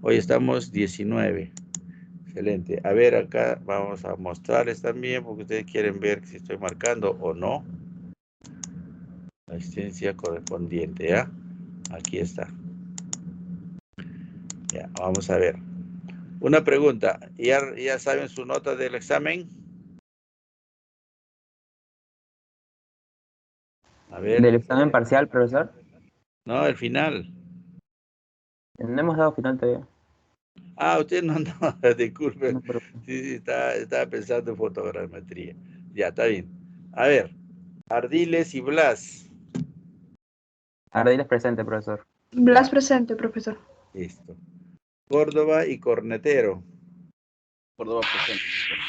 Hoy estamos 19. Excelente. A ver, acá vamos a mostrarles también, porque ustedes quieren ver si estoy marcando o no. La asistencia correspondiente, ¿ya? Aquí está. Ya, vamos a ver. Una pregunta. ¿Ya saben su nota del examen? A ver. Del examen parcial, profesor. No, el final. No hemos dado final todavía. Ah, usted no, disculpe. No, pero... Sí, estaba pensando en fotogrametría. Ya, está bien. A ver, Ardiles y Blas. Ardiles presente, profesor. Blas presente, profesor. Listo. Córdoba y Cornetero. Córdoba presente.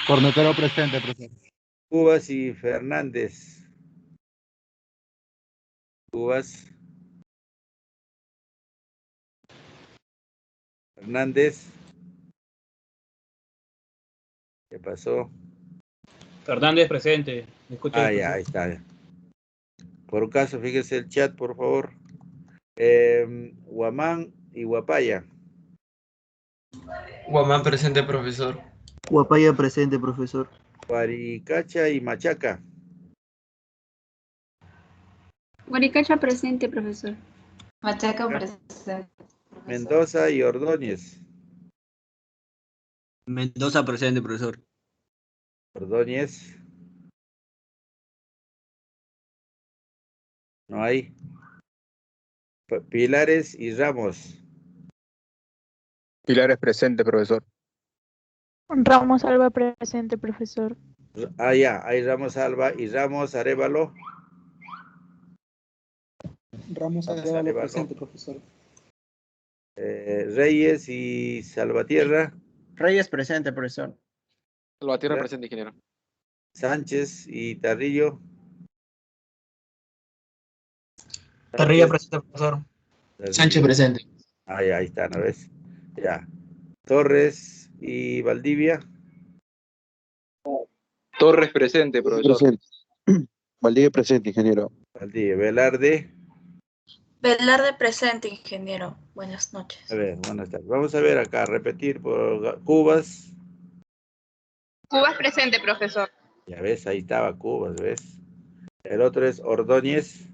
Cornetero presente, presente. Cubas y Fernández. Cubas. Fernández. ¿Qué pasó? Fernández presente. ¿Me escucha? Ah, ya, ahí está. Por un caso, fíjese el chat, por favor. Huamán y Huapaya. Guamán presente, profesor. Guapaya presente, profesor. Guaricacha y Machaca. Guaricacha presente, profesor. Machaca presente. Mendoza y Ordóñez. Mendoza presente, profesor. Ordóñez. No hay. Pilares y Ramos. Pilar es presente, profesor. Ramos Alba presente, profesor. Ah, ya, hay Ramos Alba y Ramos Arévalo. Ramos Arevalo presente, profesor. Reyes y Salvatierra. Reyes presente, profesor. Salvatierra Ya. presente, ingeniero. Sánchez y Tarrillo. Tarrillo presente, profesor. Tarrillo. Sánchez presente. Ah, ya, ahí está, ¿no ves? Ya. Torres y Valdivia. Torres presente, profesor. Presente. Valdivia presente, ingeniero. Valdivia. Velarde. Velarde presente, ingeniero. Buenas noches. A ver, buenas tardes. Vamos a ver acá, repetir por Cubas. Cubas presente, profesor. Ya ves, ahí estaba Cubas, ¿ves? El otro es Ordóñez.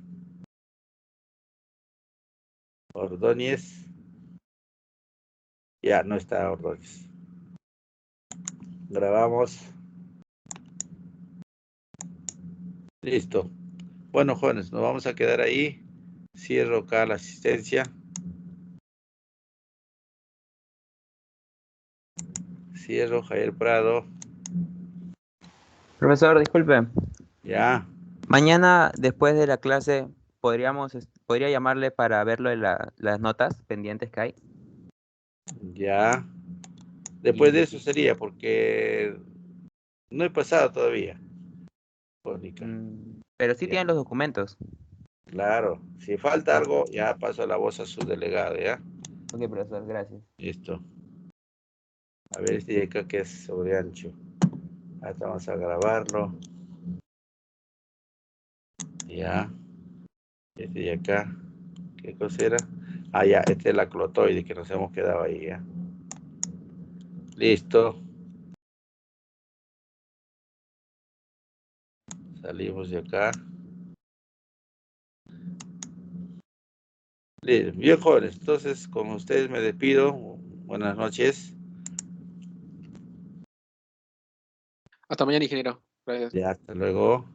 Ordóñez. Ya, no está Ordóñez. Grabamos. Listo. Bueno, jóvenes, nos vamos a quedar ahí. Cierro acá la asistencia. Cierro, Javier Prado. Profesor, disculpe. Ya. Mañana, después de la clase, podría llamarle para ver lo de las notas pendientes que hay. Ya. Después de eso sería, porque no he pasado todavía. Mónica. Pero sí Ya. tienen los documentos. Claro. Si falta algo, ya paso la voz a su delegado, ¿ya? Ok, profesor, gracias. Listo. A ver este de acá que es sobre ancho. Ahora vamos a grabarlo. Ya. Este de acá. ¿Qué cosa era? Ah, ya. Este es la clotoide que nos hemos quedado ahí, ya. Listo. Salimos de acá. Bien, jóvenes. Entonces, con ustedes me despido. Buenas noches. Hasta mañana, ingeniero. Gracias. Ya, hasta luego.